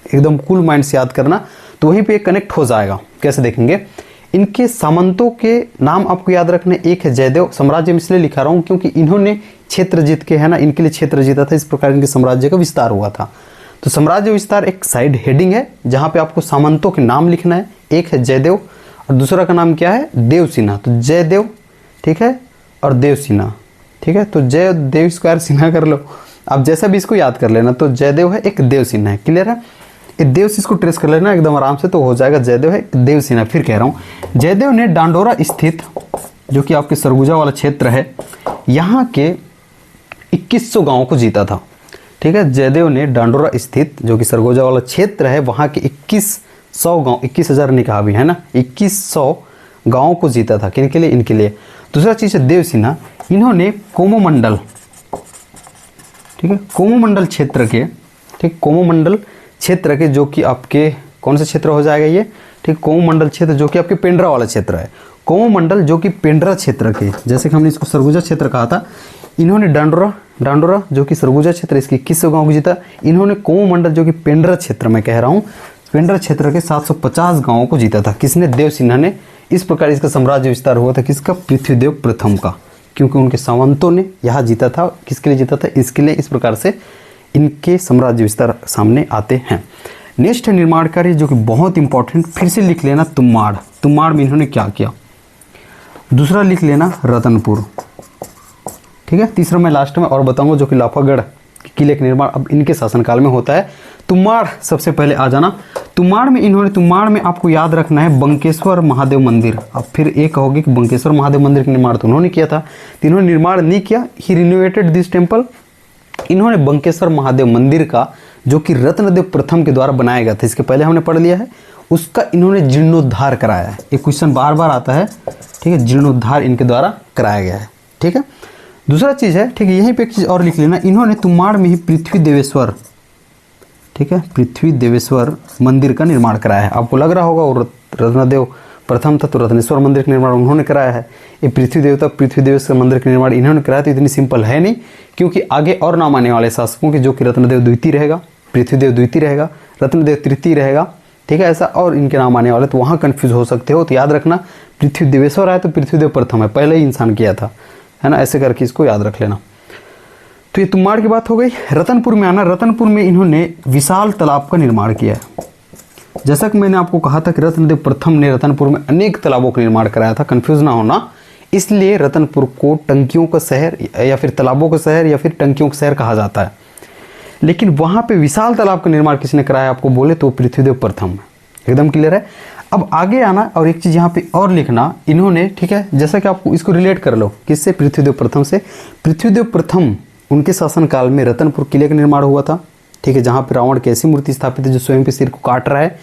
एकदम कूल माइंड से याद करना, तो वहीं पे कनेक्ट हो जाएगा। कैसे देखेंगे, इनके सामंतों के नाम आपको याद रखने। एक है जयदेव। साम्राज्य में इसलिए लिखा रहा हूँ क्योंकि इन्होंने क्षेत्र जीत के, है ना, इनके लिए क्षेत्र जीता था, इस प्रकार इनके साम्राज्य का विस्तार हुआ था। तो साम्राज्य विस्तार एक साइड हेडिंग है जहाँ पे आपको सामंतों के नाम लिखना है। एक है जयदेव और दूसरा का नाम क्या है, देवसिन्हा। तो जयदेव, ठीक है, और देवसिन्हा, ठीक है। तो जय देव स्क्वायर सिन्हा कर लो, आप जैसा भी इसको याद कर लेना। तो जयदेव है, एक देवसिन्हा है। क्लियर है। देव से इसको ट्रेस कर लेना एकदम आराम से, तो हो जाएगा जयदेव है, देवसिन्हा। फिर कह रहा हूँ, जयदेव ने डांडोरा स्थित, जो कि आपके सरगुजा वाला क्षेत्र है, यहाँ के 2100 गांवों को जीता था। ठीक है, जयदेव ने डांडोरा स्थित, जो कि सरगुजा वाला क्षेत्र है, वहाँ के 2100 गांव, 21,000 नहीं कहा भी, है ना, 2100 गांवों को जीता था। किन के लिए, इनके लिए। दूसरा चीज़ है देवसिन्हा, इन्होंने कोमोमंडल, ठीक है, कोमोमंडल क्षेत्र के, ठीक, कोमोमंडल क्षेत्र के, जो कि आपके कौन सा क्षेत्र हो जाएगा ये, ठीक, कोमोमंडल क्षेत्र जो कि आपके पेंड्रा वाला क्षेत्र है। कोमोमंडल जो कि पेंड्रा क्षेत्र के, जैसे कि हमने इसको सरगुजा क्षेत्र कहा था, इन्होंने डांडोरा जो कि सरगुजा क्षेत्र, इसके 2100 गाँव को जीता। इन्होंने कोमोमंडल जो कि पेंड्रा क्षेत्र में कह रहा हूँ, पेंड्रा क्षेत्र के 750 गाँवों को जीता था। किसने, देवसिन्हा ने। इस प्रकार इसका साम्राज्य विस्तार हुआ था, किसका, पृथ्वीदेव प्रथम का, क्योंकि उनके सामंतों ने यहाँ जीता था। किसके लिए जीता था, इसके लिए। इस प्रकार से इनके साम्राज्य विस्तार सामने आते हैं। नेक्स्ट है निर्माण कार्य, जो कि बहुत इंपॉर्टेंट, फिर से लिख लेना तुम्माड़। तुम्माड़ में इन्होंने क्या किया। दूसरा लिख लेना रतनपुर, ठीक है। तीसरा मैं लास्ट में और बताऊंगा, जो कि लाफागढ़ किले का निर्माण अब इनके शासनकाल में होता है। तुम्माड़ सबसे पहले आ जाना। तुम्माड़ में आपको याद रखना है बंकेश्वर महादेव मंदिर। अब फिर एक कहोगे कि बंकेश्वर महादेव मंदिर का निर्माण तो उन्होंने किया था, तो इन्होंने निर्माण नहीं किया। ही रिनोवेटेड दिस टेम्पल, इन्होंने बंकेश्वर महादेव मंदिर का, जो कि रत्नदेव प्रथम के द्वारा बनाया गया था, इसके पहले हमने पढ़ लिया है, उसका इन्होंने जीर्णोद्धार कराया है। ये क्वेश्चन बार बार आता है, ठीक है, जीर्णोद्धार इनके द्वारा कराया गया है, ठीक है। दूसरा चीज़ है, ठीक है, यहीं पे एक चीज़ और लिख लेना, इन्होंने तुमाड़ में ही पृथ्वी देवेश्वर, ठीक है, पृथ्वी देवेश्वर मंदिर का निर्माण कराया है। आपको लग रहा होगा और रत्नदेव प्रथम था तो रत्नेश्वर मंदिर का निर्माण उन्होंने कराया है। ये पृथ्वी देवता पृथ्वी देवेश्वर मंदिर का निर्माण इन्होंने कराया, तो इतनी सिंपल है नहीं, क्योंकि आगे और नाम आने वाले शासकों के, जो कि रत्नदेव द्वितीय रहेगा, पृथ्वीदेव द्वितीय रहेगा, रत्नदेव तृतीय रहेगा, ठीक है, ऐसा और इनके नाम आने वाले, तो वहाँ कन्फ्यूज हो सकते हो। तो याद रखना, पृथ्वी देवेश्वर आया तो पृथ्वीदेव प्रथम है, पहले ही इंसान किया था, है ना, ऐसे करके इसको याद रख लेना। तो ये तुमाड़ की बात हो गई। रतनपुर में आना, रतनपुर में इन्होंने विशाल तालाब का निर्माण किया है। जैसा कि मैंने आपको कहा था कि रत्नदेव प्रथम ने रतनपुर में अनेक तालाबों का निर्माण कराया था, कंफ्यूज ना होना, इसलिए रतनपुर को टंकियों का शहर या फिर तालाबों का शहर या फिर टंकियों का शहर कहा जाता है। लेकिन वहाँ पे विशाल तालाब का निर्माण किसने कराया आपको बोले तो पृथ्वीदेव प्रथम। एकदम क्लियर है। अब आगे आना और एक चीज़ यहाँ पे और लिखना, इन्होंने, ठीक है, जैसा कि आपको इसको रिलेट कर लो किससे, पृथ्वीदेव प्रथम से। पृथ्वीदेव प्रथम उनके शासनकाल में रतनपुर किले का निर्माण हुआ था, ठीक है, जहाँ पे रावण की ऐसी मूर्ति स्थापित है जो स्वयं पे सिर को काट रहा है।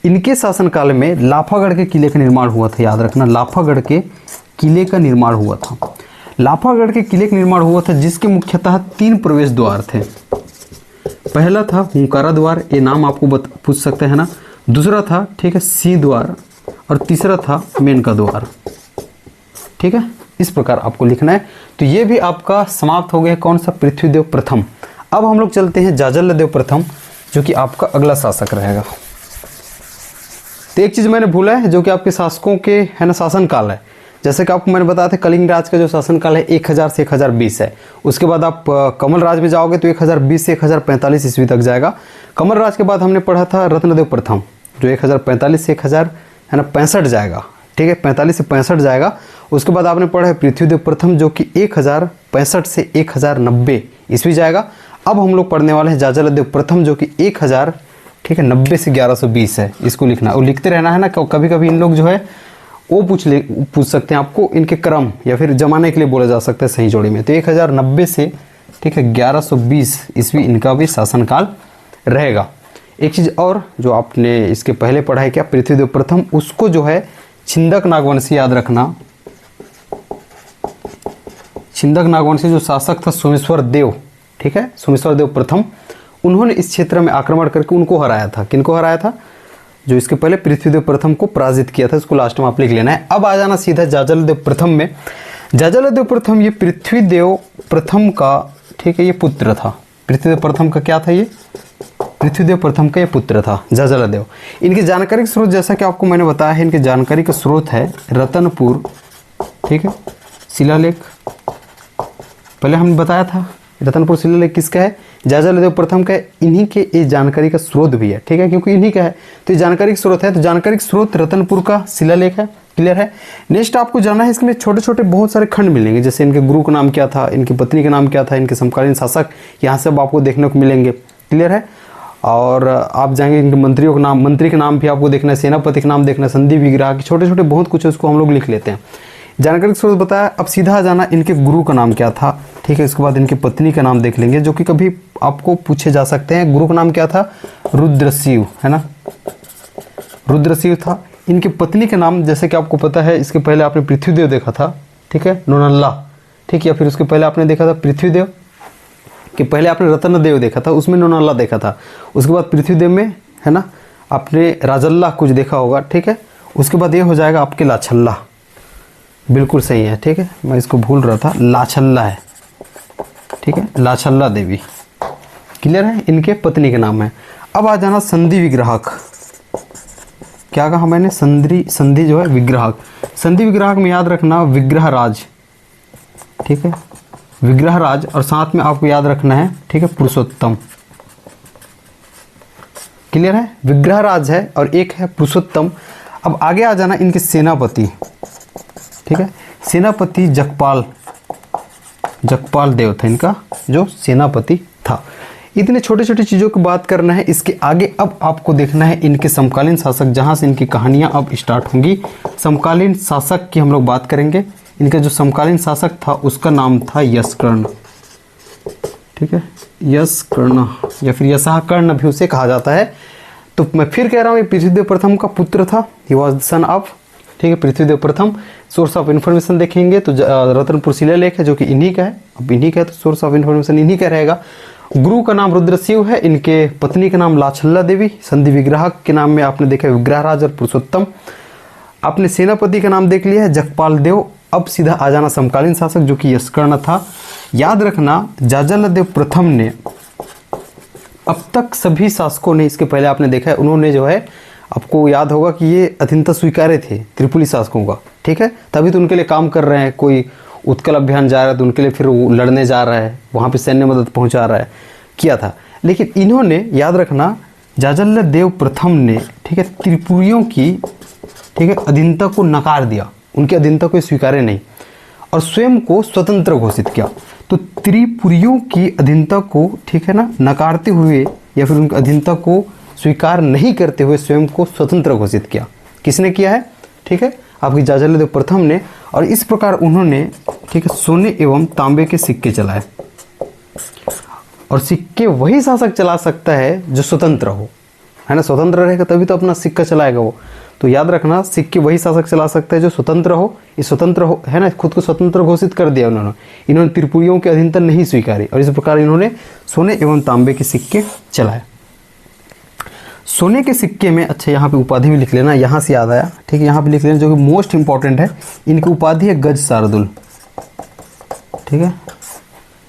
इनके शासनकाल में लाफागढ़ के किले का निर्माण हुआ था, याद रखना, लाफागढ़ के किले का निर्माण हुआ था। लाफागढ़ के किले का निर्माण हुआ था जिसके मुख्यतः 3 प्रवेश द्वार थे। पहला था हुंकारा द्वार, ये नाम आपको पूछ सकते हैं ना। दूसरा था, ठीक है, सिंह द्वार, और तीसरा था मेनका द्वार, ठीक है, इस प्रकार आपको लिखना है। तो ये भी आपका समाप्त हो गया, कौन सा, पृथ्वीदेव प्रथम। अब हम लोग चलते हैं जाजलदेव प्रथम, जो कि आपका अगला शासक रहेगा। तो एक चीज़ मैंने भूला है, जो कि आपके शासकों के, है ना, शासनकाल है। जैसे कि आपको मैंने बताया था कलिंग राज का जो शासनकाल है 1000 से 1020 है। उसके बाद आप कमल राज में जाओगे तो 1020 से 1045 ईस्वी तक जाएगा। कमल राज के बाद हमने पढ़ा था रत्नदेव प्रथम, जो 1045 से 1000, है ना, 65 जाएगा, ठीक है, 45 से 65 जाएगा। उसके बाद आपने पढ़ा है पृथ्वीदेव प्रथम, जो कि 1065 से 1090 ईस्वी जाएगा। अब हम लोग पढ़ने वाले हैं जाजलदेव प्रथम, जो कि 1000, ठीक है, 90 से 1120 है। इसको लिखना और लिखते रहना है ना, कभी कभी इन लोग जो है वो पूछ सकते हैं आपको, इनके क्रम या फिर जमाने के लिए बोला जा सकता है सही जोड़ी में। तो 1090 से, ठीक है, 1120 ईस्वी इनका भी शासनकाल रहेगा। एक चीज़ और जो आपने इसके पहले पढ़ा है क्या, पृथ्वीदेव प्रथम, उसको जो है छिंदक नागवंशी, याद रखना, छिंदक नागवंशी जो शासक था सोमेश्वर देव, ठीक है, सोमेश्वर देव प्रथम, उन्होंने इस क्षेत्र में आक्रमण करके उनको हराया था। किनको हराया था, जो इसके पहले पृथ्वीदेव प्रथम को पराजित किया था। इसको लास्ट में आप लिख लेना है। अब आ जाना सीधा जाजलदेव प्रथम में। जाजलदेव प्रथम ये पृथ्वीदेव प्रथम का, ठीक है, ये पुत्र था। पृथ्वीदेव प्रथम का क्या था, ये पृथ्वीदेव प्रथम का ये पुत्र था जाजलदेव। इनकी जानकारी का स्रोत, जैसा कि आपको मैंने बताया है, इनकी जानकारी का स्रोत है रतनपुर, ठीक है, शिलालेख। पहले हमने बताया था रतनपुर शिलालेख किसका है, जाजलदेव प्रथम का है। इन्हीं के ये जानकारी का स्रोत भी है, ठीक है, क्योंकि इन्हीं का है तो ये जानकारी का स्रोत है। तो जानकारी का स्रोत रतनपुर का शिलालेख है। क्लियर है। नेक्स्ट आपको जानना है, इसमें छोटे छोटे बहुत सारे खंड मिलेंगे, जैसे इनके गुरु का नाम क्या था, इनकी पत्नी का नाम क्या था, इनके समकालीन शासक, यहाँ सब आपको देखने को मिलेंगे। क्लियर है। और आप जाएंगे इनके मंत्रियों का नाम, मंत्री के नाम भी आपको देखना है, सेनापति का नाम देखना है, संधि विग्रह, छोटे छोटे बहुत कुछ है, उसको हम लोग लिख लेते हैं। जानकारी का स्रोत बताया। अब सीधा जाना, इनके गुरु का नाम क्या था, ठीक है। इसके बाद इनकी पत्नी का नाम देख लेंगे, जो कि कभी आपको पूछे जा सकते हैं। गुरु का नाम क्या था, रुद्रशिव, है ना, रुद्रशिव था। इनकी पत्नी का नाम, जैसे कि आपको पता है, इसके पहले आपने पृथ्वीदेव देखा था, ठीक है, नोनल्ला, ठीक, या फिर उसके पहले आपने देखा था पृथ्वीदेव, कि पहले आपने रत्नदेव देखा था, उसमें नोनल्ला देखा था। उसके बाद पृथ्वीदेव में, है ना, आपने राजल्ला कुछ देखा होगा, ठीक है। उसके बाद ये हो जाएगा आपके लाछल्ला, बिल्कुल सही है, ठीक है, मैं इसको भूल रहा था, लाछल्ला है, ठीक है, लाछल्ला देवी। क्लियर है, इनके पत्नी के नाम है। अब आ जाना संधि विग्राहक, क्या कहा मैंने, संधि जो है विग्राहक। संधि विग्राहक में याद रखना विग्रह राज, ठीक है, विग्रह राज, और साथ में आपको याद रखना है, ठीक है, पुरुषोत्तम। क्लियर है, विग्रह राज है और एक है पुरुषोत्तम। अब आगे आ जाना इनके सेनापति, ठीक है, सेनापति जगपाल, जगपाल देव था इनका जो सेनापति था। इतने छोटे छोटे चीज़ों की बात करना है। इसके आगे अब आपको देखना है इनके समकालीन शासक, जहाँ से इनकी कहानियाँ अब स्टार्ट होंगी। समकालीन शासक की हम लोग बात करेंगे। इनका जो समकालीन शासक था उसका नाम था यशकर्ण, ठीक है, यश कर्ण या फिर यशः कर्ण भी उसे कहा जाता है। तो मैं फिर कह रहा हूँ, ये पृथ्वीदेव प्रथम का पुत्र था, ही वॉज द सन ऑफ, ठीक है, पृथ्वीदेव प्रथम। सोर्स ऑफ इन्फॉर्मेशन देखेंगे तो रत्नपुर शिलालेख है जो कि इन्हीं का है, अब इन्हीं का है तो सोर्स ऑफ इन्फॉर्मेशन इन्हीं का रहेगा। गुरु का नाम रुद्रशिव है, इनके पत्नी का नाम लाछल्ला देवी, संधि विग्रह के नाम में आपने देखा विग्रहराज और पुरुषोत्तम। आपने सेनापति का नाम देख लिया है जगपाल देव। अब सीधा आ जाना समकालीन शासक जो कि यशकर्ण था। याद रखना जाजलदेव प्रथम ने अब तक सभी शासकों ने, इसके पहले आपने देखा है उन्होंने जो है, आपको याद होगा कि ये अधीनता स्वीकार्य थे त्रिपुली शासकों का, ठीक है, तभी तो उनके लिए काम कर रहे हैं। कोई उत्कल अभियान जा रहा है तो उनके लिए फिर वो लड़ने जा रहा है, वहाँ पे सैन्य मदद पहुँचा रहा है, किया था। लेकिन इन्होंने, याद रखना, जाजलदेव प्रथम ने, ठीक है, त्रिपुरियों की, ठीक है, अधीनता को नकार दिया, उनकी अधीनता को स्वीकार्य नहीं, और स्वयं को स्वतंत्र घोषित किया। तो त्रिपुरियों की अधीनता को, ठीक है ना, नकारते हुए या फिर उनकी अधीनता को स्वीकार नहीं करते हुए स्वयं को स्वतंत्र घोषित किया। किसने किया है? ठीक है, आपकी जाजलदेव प्रथम ने। और इस प्रकार उन्होंने, ठीक है, सोने एवं तांबे के सिक्के चलाए। और सिक्के वही शासक चला सकता है जो स्वतंत्र हो, है ना, स्वतंत्र रहेगा तभी तो अपना सिक्का चलाएगा वो। तो याद रखना, सिक्के वही शासक चला सकता है जो स्वतंत्र हो। ये स्वतंत्र हो, है ना, खुद को स्वतंत्र घोषित कर दिया इन्होंने त्रिपुरियों के अधीनता नहीं स्वीकारी, और इस प्रकार इन्होंने सोने एवं तांबे के सिक्के चलाए। सोने के सिक्के में, अच्छा यहाँ पे उपाधि भी लिख लेना, यहाँ से याद आया, ठीक है, यहाँ पे लिख लेना जो कि मोस्ट इंपॉर्टेंट है। इनकी उपाधि है गज शार्दुल, ठीक है,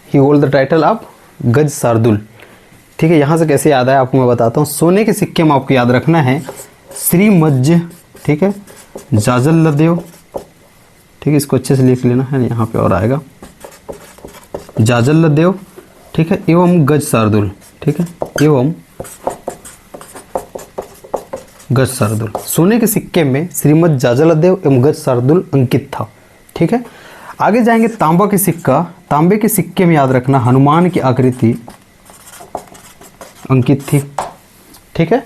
ही होल्ड द टाइटल ऑफ गज शार्दुल, ठीक है। यहाँ से कैसे याद आया आपको मैं बताता हूँ। सोने के सिक्के में आपको याद रखना है श्रीमज्ज, ठीक है, जाजलदेव, ठीक है, इसको अच्छे से लिख लेना है, यहाँ पे और आएगा जाजलदेव, ठीक है, एवं गज शार्दुल, ठीक है, एवं गज शार्दुल। सोने के सिक्के में श्रीमद जाजलदेव एवं गज शार्दुल अंकित था, ठीक है। आगे जाएंगे तांबा के सिक्का। तांबे के सिक्के में याद रखना हनुमान की आकृति अंकित थी, ठीक है।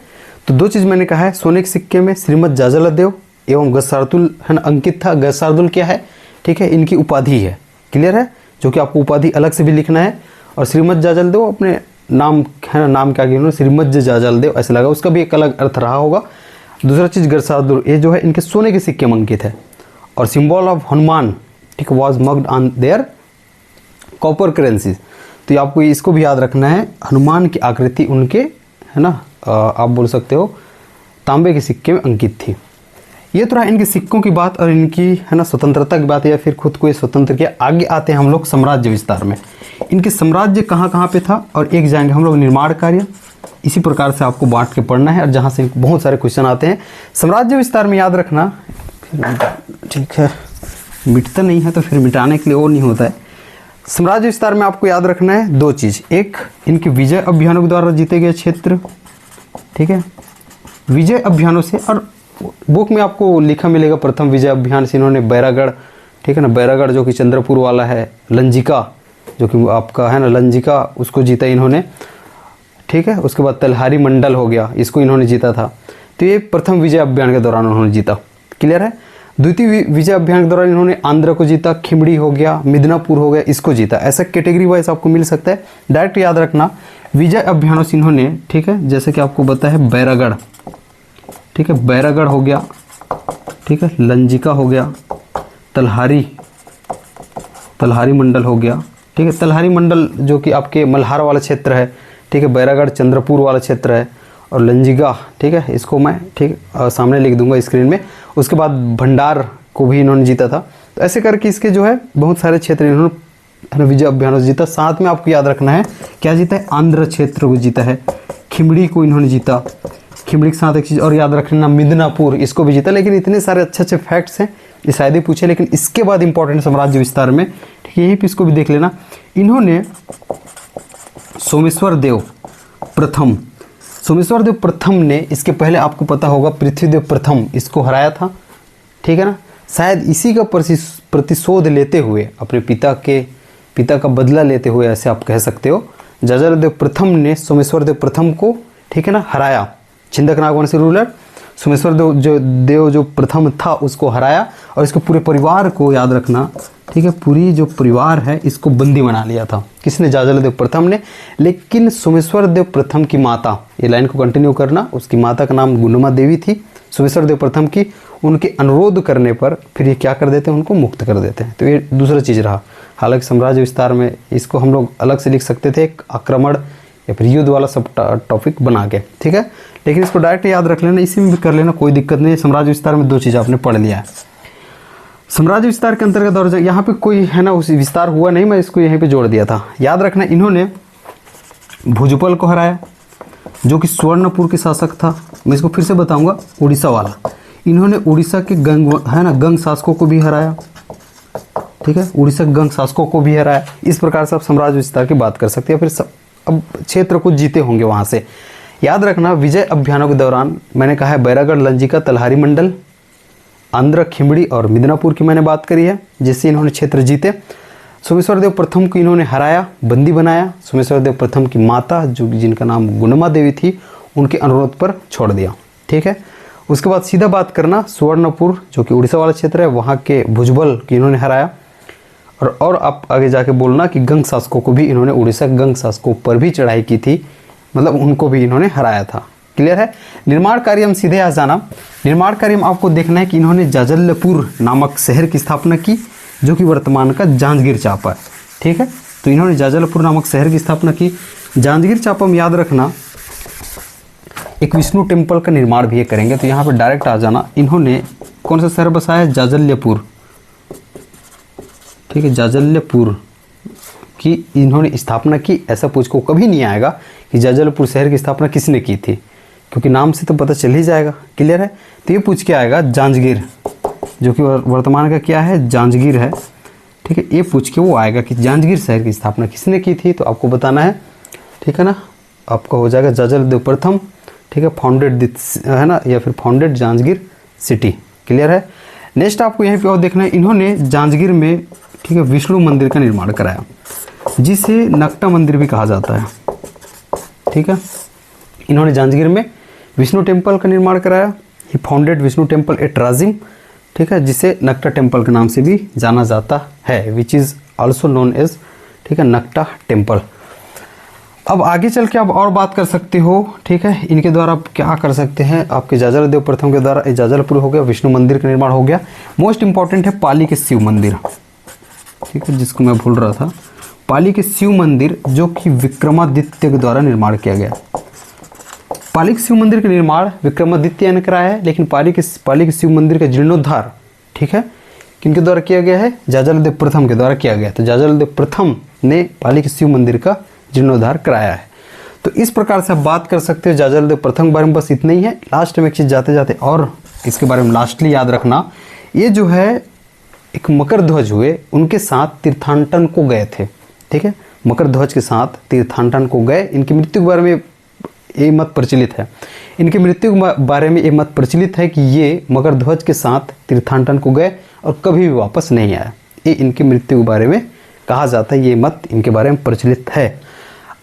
तो दो चीज मैंने कहा है, सोने के सिक्के में श्रीमद जाजलदेव एवं गज शार्दुल है ना अंकित था। गज शार्दुल क्या है? ठीक है, इनकी उपाधि है, क्लियर है, जो कि आपको उपाधि अलग से भी लिखना है। और श्रीमद जाजलदेव अपने नाम है ना, नाम क्या किया श्रीमद जाजलदेव ऐसे लगा, उसका भी एक अलग अर्थ रहा होगा। दूसरा चीज गज शार्दुल, ये जो है इनके सोने के सिक्के में अंकित है। और सिंबल ऑफ हनुमान, ठीक, was mugged on their copper currencies. तो आपको इसको भी याद रखना है, हनुमान की आकृति उनके, है ना, आप बोल सकते हो तांबे के सिक्के में अंकित थी। ये तो रहा इनके सिक्कों की बात और इनकी, है ना, स्वतंत्रता की बात, या फिर खुद को ये स्वतंत्र किया। आगे आते हैं हम लोग साम्राज्य विस्तार में। इनके साम्राज्य कहाँ कहाँ पे था, और एक जाएंगे हम लोग निर्माण कार्य। इसी प्रकार से आपको बांट के पढ़ना है, और जहाँ से बहुत सारे क्वेश्चन आते हैं। साम्राज्य विस्तार में याद रखना, ठीक है, मिटता नहीं है तो फिर मिटाने के लिए और नहीं होता है। साम्राज्य विस्तार में आपको याद रखना है दो चीज़, एक इनके विजय अभियानों के द्वारा जीते गए क्षेत्र, ठीक है, विजय अभियानों से। और बुक में आपको लिखा मिलेगा प्रथम विजय अभियान से इन्होंने बैरागढ़, ठीक है ना, बैरागढ़ जो कि चंद्रपुर वाला है, लंजिका जो कि आपका है ना लंजिका, उसको जीता इन्होंने, ठीक है। उसके बाद तलहारी मंडल हो गया, इसको इन्होंने जीता था। तो ये प्रथम विजय अभियान के दौरान उन्होंने जीता, क्लियर है। द्वितीय विजय अभियान के दौरान इन्होंने आंध्र को जीता, खिमड़ी हो गया, मिदनापुर हो गया, इसको जीता। ऐसा कैटेगरी वाइज आपको मिल सकता है, डायरेक्ट याद रखना विजय अभियानों से इन्होंने, ठीक है, जैसे कि आपको पता है बैरागढ़, ठीक है, बैरागढ़ हो गया, ठीक है, लंजिका हो गया, तलहारी मंडल हो गया, ठीक है। तलहारी मंडल जो कि आपके मल्हार वाला क्षेत्र है, ठीक है, बैरागढ़ चंद्रपुर वाला क्षेत्र है, और लंजिका, ठीक है, इसको मैं, ठीक, सामने लिख दूंगा स्क्रीन में। उसके बाद भंडार को भी इन्होंने जीता था। तो ऐसे करके इसके जो है बहुत सारे क्षेत्र इन्होंने विजय अभियानों से जीता। साथ में आपको याद रखना है क्या जीता है, आंध्र क्षेत्र को जीता है, खिमड़ी को इन्होंने जीता, खिमड़ी के साथ एक चीज़ और याद रखना मिदनापुर, इसको भी जीता। लेकिन इतने सारे अच्छे अच्छे फैक्ट्स हैं, ये शायद ही पूछे, लेकिन इसके बाद इंपॉर्टेंट साम्राज्य विस्तार में, ठीक है, यहीं पर इसको भी देख लेना। इन्होंने सोमेश्वर देव प्रथम ने, इसके पहले आपको पता होगा पृथ्वीदेव प्रथम इसको हराया था, ठीक है ना। शायद इसी का प्रतिशोध लेते हुए, अपने पिता का बदला लेते हुए, ऐसे आप कह सकते हो, जाजलदेव प्रथम ने सोमेश्वर देव प्रथम को, ठीक है ना, हराया। छिंदक नागवंशी रूलर सोमेश्वर देव जो प्रथम था उसको हराया और इसके पूरे परिवार को याद रखना, ठीक है, पूरी जो परिवार है इसको बंदी बना लिया था। किसने? जाजल देव प्रथम ने। लेकिन सोमेश्वर देव प्रथम की माता, ये लाइन को कंटिन्यू करना, उसकी माता का नाम गुंडमा देवी थी, सोमेश्वर देव प्रथम की। उनके अनुरोध करने पर फिर ये क्या कर देते हैं? उनको मुक्त कर देते हैं। तो ये दूसरा चीज़ रहा। हालांकि साम्राज्य विस्तार में इसको हम लोग अलग से लिख सकते थे, एक आक्रमण या फिर युद्ध वाला सब टॉपिक बना के, ठीक है, लेकिन इसको डायरेक्ट याद रख लेना, इसी में भी कर लेना, कोई दिक्कत नहीं है। साम्राज्य विस्तार में 2 चीज़ आपने पढ़ लिया है। साम्राज्य विस्तार के अंतर्गत और यहाँ पे कोई है ना उस विस्तार हुआ नहीं, मैं इसको यहीं पे जोड़ दिया था। याद रखना, इन्होंने भुजबल को हराया जो कि स्वर्णपुर के शासक था। मैं इसको फिर से बताऊंगा, उड़ीसा वाला। इन्होंने उड़ीसा के गंग शासकों को भी हराया, ठीक है, उड़ीसा के गंग शासकों को भी हराया। इस प्रकार से आप साम्राज्य विस्तार की बात कर सकते हैं। फिर अब क्षेत्र को जीते होंगे वहाँ से। याद रखना, विजय अभियानों के दौरान मैंने कहा है बैरागढ़, लंजिका, तलहारी मंडल, आंध्र, खिमड़ी और मिदनापुर की मैंने बात करी है, जिससे इन्होंने क्षेत्र जीते। सोमेश्वर देव प्रथम को इन्होंने हराया, बंदी बनाया। सोमेश्वर देव प्रथम की माता जिनका नाम गुंडमा देवी थी, उनके अनुरोध पर छोड़ दिया, ठीक है। उसके बाद सीधा बात करना, सुवर्णपुर जो कि उड़ीसा वाला क्षेत्र है, वहाँ के भुजबल की इन्होंने हराया। और आप आगे जाके बोलना कि गंग शासकों को भी इन्होंने, उड़ीसा गंग शासकों पर भी चढ़ाई की थी, मतलब उनको भी इन्होंने हराया था। क्लियर है। निर्माण कार्य हम सीधे आ जाना। निर्माण कार्य में आपको देखना है कि इन्होंने जाजल्यपुर नामक शहर की स्थापना की, जो कि वर्तमान का जांजगीर चांपा है, ठीक है। तो इन्होंने जाजल्यपुर नामक शहर की स्थापना की। जांजगीर चांपा में याद रखना एक विष्णु टेम्पल का निर्माण भी ये करेंगे। तो यहाँ पर डायरेक्ट आ जाना, इन्होंने कौन सा शहर बसाया? जाजल्यपुर, ठीक है, जाजल्यपुर की इन्होंने स्थापना की। ऐसा पूछ को कभी नहीं आएगा कि जाजल्यपुर शहर की स्थापना किसने की थी, क्योंकि नाम से तो पता चल ही जाएगा। क्लियर है। तो ये पूछ के आएगा जांजगीर, जो कि वर्तमान का क्या है? जांजगीर है, ठीक है। ये पूछ के वो आएगा कि जांजगीर शहर की स्थापना किसने की थी, तो आपको बताना है, ठीक है ना। आपका हो जाएगा जाजल देव प्रथम, ठीक है, फाउंडेड है ना, या फिर फाउंडेड जांजगीर सिटी। क्लियर है। नेक्स्ट आपको यहीं पे और देखना है, इन्होंने जांजगीर में, ठीक है, विष्णु मंदिर का निर्माण कराया, जिसे नक्टा मंदिर भी कहा जाता है, ठीक है। इन्होंने जांजगीर में विष्णु टेम्पल का निर्माण कराया। He founded Vishnu temple at Rajim, ठीक है, जिसे नक्टा टेम्पल के नाम से भी जाना जाता है, which is also known as, ठीक है, नक्टा टेम्पल। अब आगे चल के आप और बात कर सकते हो, ठीक है। इनके द्वारा आप क्या कर सकते हैं? आपके जाजल देव प्रथम के द्वारा जाजलपुर हो गया, विष्णु मंदिर का निर्माण हो गया। मोस्ट इंपॉर्टेंट है पाली के शिव मंदिर, ठीक है, जिसको मैं भूल रहा था। पाली के शिव मंदिर जो कि विक्रमादित्य के द्वारा निर्माण किया गया। पाली के शिव मंदिर का निर्माण विक्रमादित्य ने कराया है, लेकिन पाली के शिव मंदिर का जीर्णोद्धार, ठीक है, किनके द्वारा किया गया है? जाजल देव प्रथम के द्वारा किया गया। तो जाजल देव प्रथम ने पाली के शिव मंदिर का जीर्णोद्धार कराया है। तो इस प्रकार से आप बात कर सकते हो जाजल देव प्रथम के बारे में। बस इतना ही है। लास्ट में एक चीज़ जाते जाते और इसके बारे में लास्टली याद रखना, ये जो है एक मकर ध्वज हुए, उनके साथ तीर्थाटन को गए थे, ठीक है, मकर ध्वज के साथ तीर्थाटन को गए। इनकी मृत्यु के बारे में ये मत प्रचलित है, इनकी मृत्यु के बारे में ये मत प्रचलित है कि ये मकर ध्वज के साथ तीर्थाटन को गए और कभी भी वापस नहीं आया। ये इनकी मृत्यु के बारे में कहा जाता है, ये मत इनके बारे में प्रचलित है।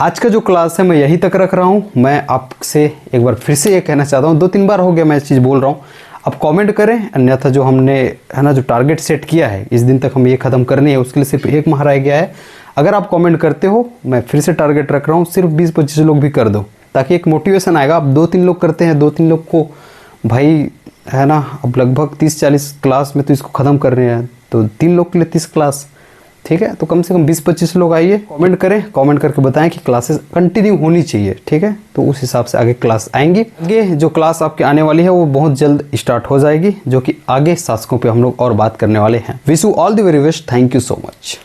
आज का जो क्लास है मैं यहीं तक रख रहा हूँ। मैं आपसे एक बार फिर से ये कहना चाहता हूँ, 2-3 बार हो गया मैं इस चीज़ बोल रहा हूँ, आप कमेंट करें, अन्यथा जो हमने है ना जो टारगेट सेट किया है इस दिन तक हम ये ख़त्म करनी है, उसके लिए सिर्फ 1 माह रह गया है। अगर आप कमेंट करते हो, मैं फिर से टारगेट रख रहा हूँ, सिर्फ 20-25 लोग भी कर दो, ताकि एक मोटिवेशन आएगा। अब 2-3 लोग करते हैं, 2-3 लोग को भाई है ना, अब लगभग 30-40 क्लास में तो इसको ख़त्म कर रहे हैं, तो 3 लोग के लिए 30 क्लास, ठीक है। तो कम से कम 20-25 लोग आइए, कमेंट करें, कमेंट करके बताएं कि क्लासेस कंटिन्यू होनी चाहिए, ठीक है। तो उस हिसाब से आगे क्लास आएंगी। आगे जो क्लास आपके आने वाली है वो बहुत जल्द स्टार्ट हो जाएगी, जो कि आगे शासकों पे हम लोग और बात करने वाले हैं। Wish you all the very best. Thank you so much.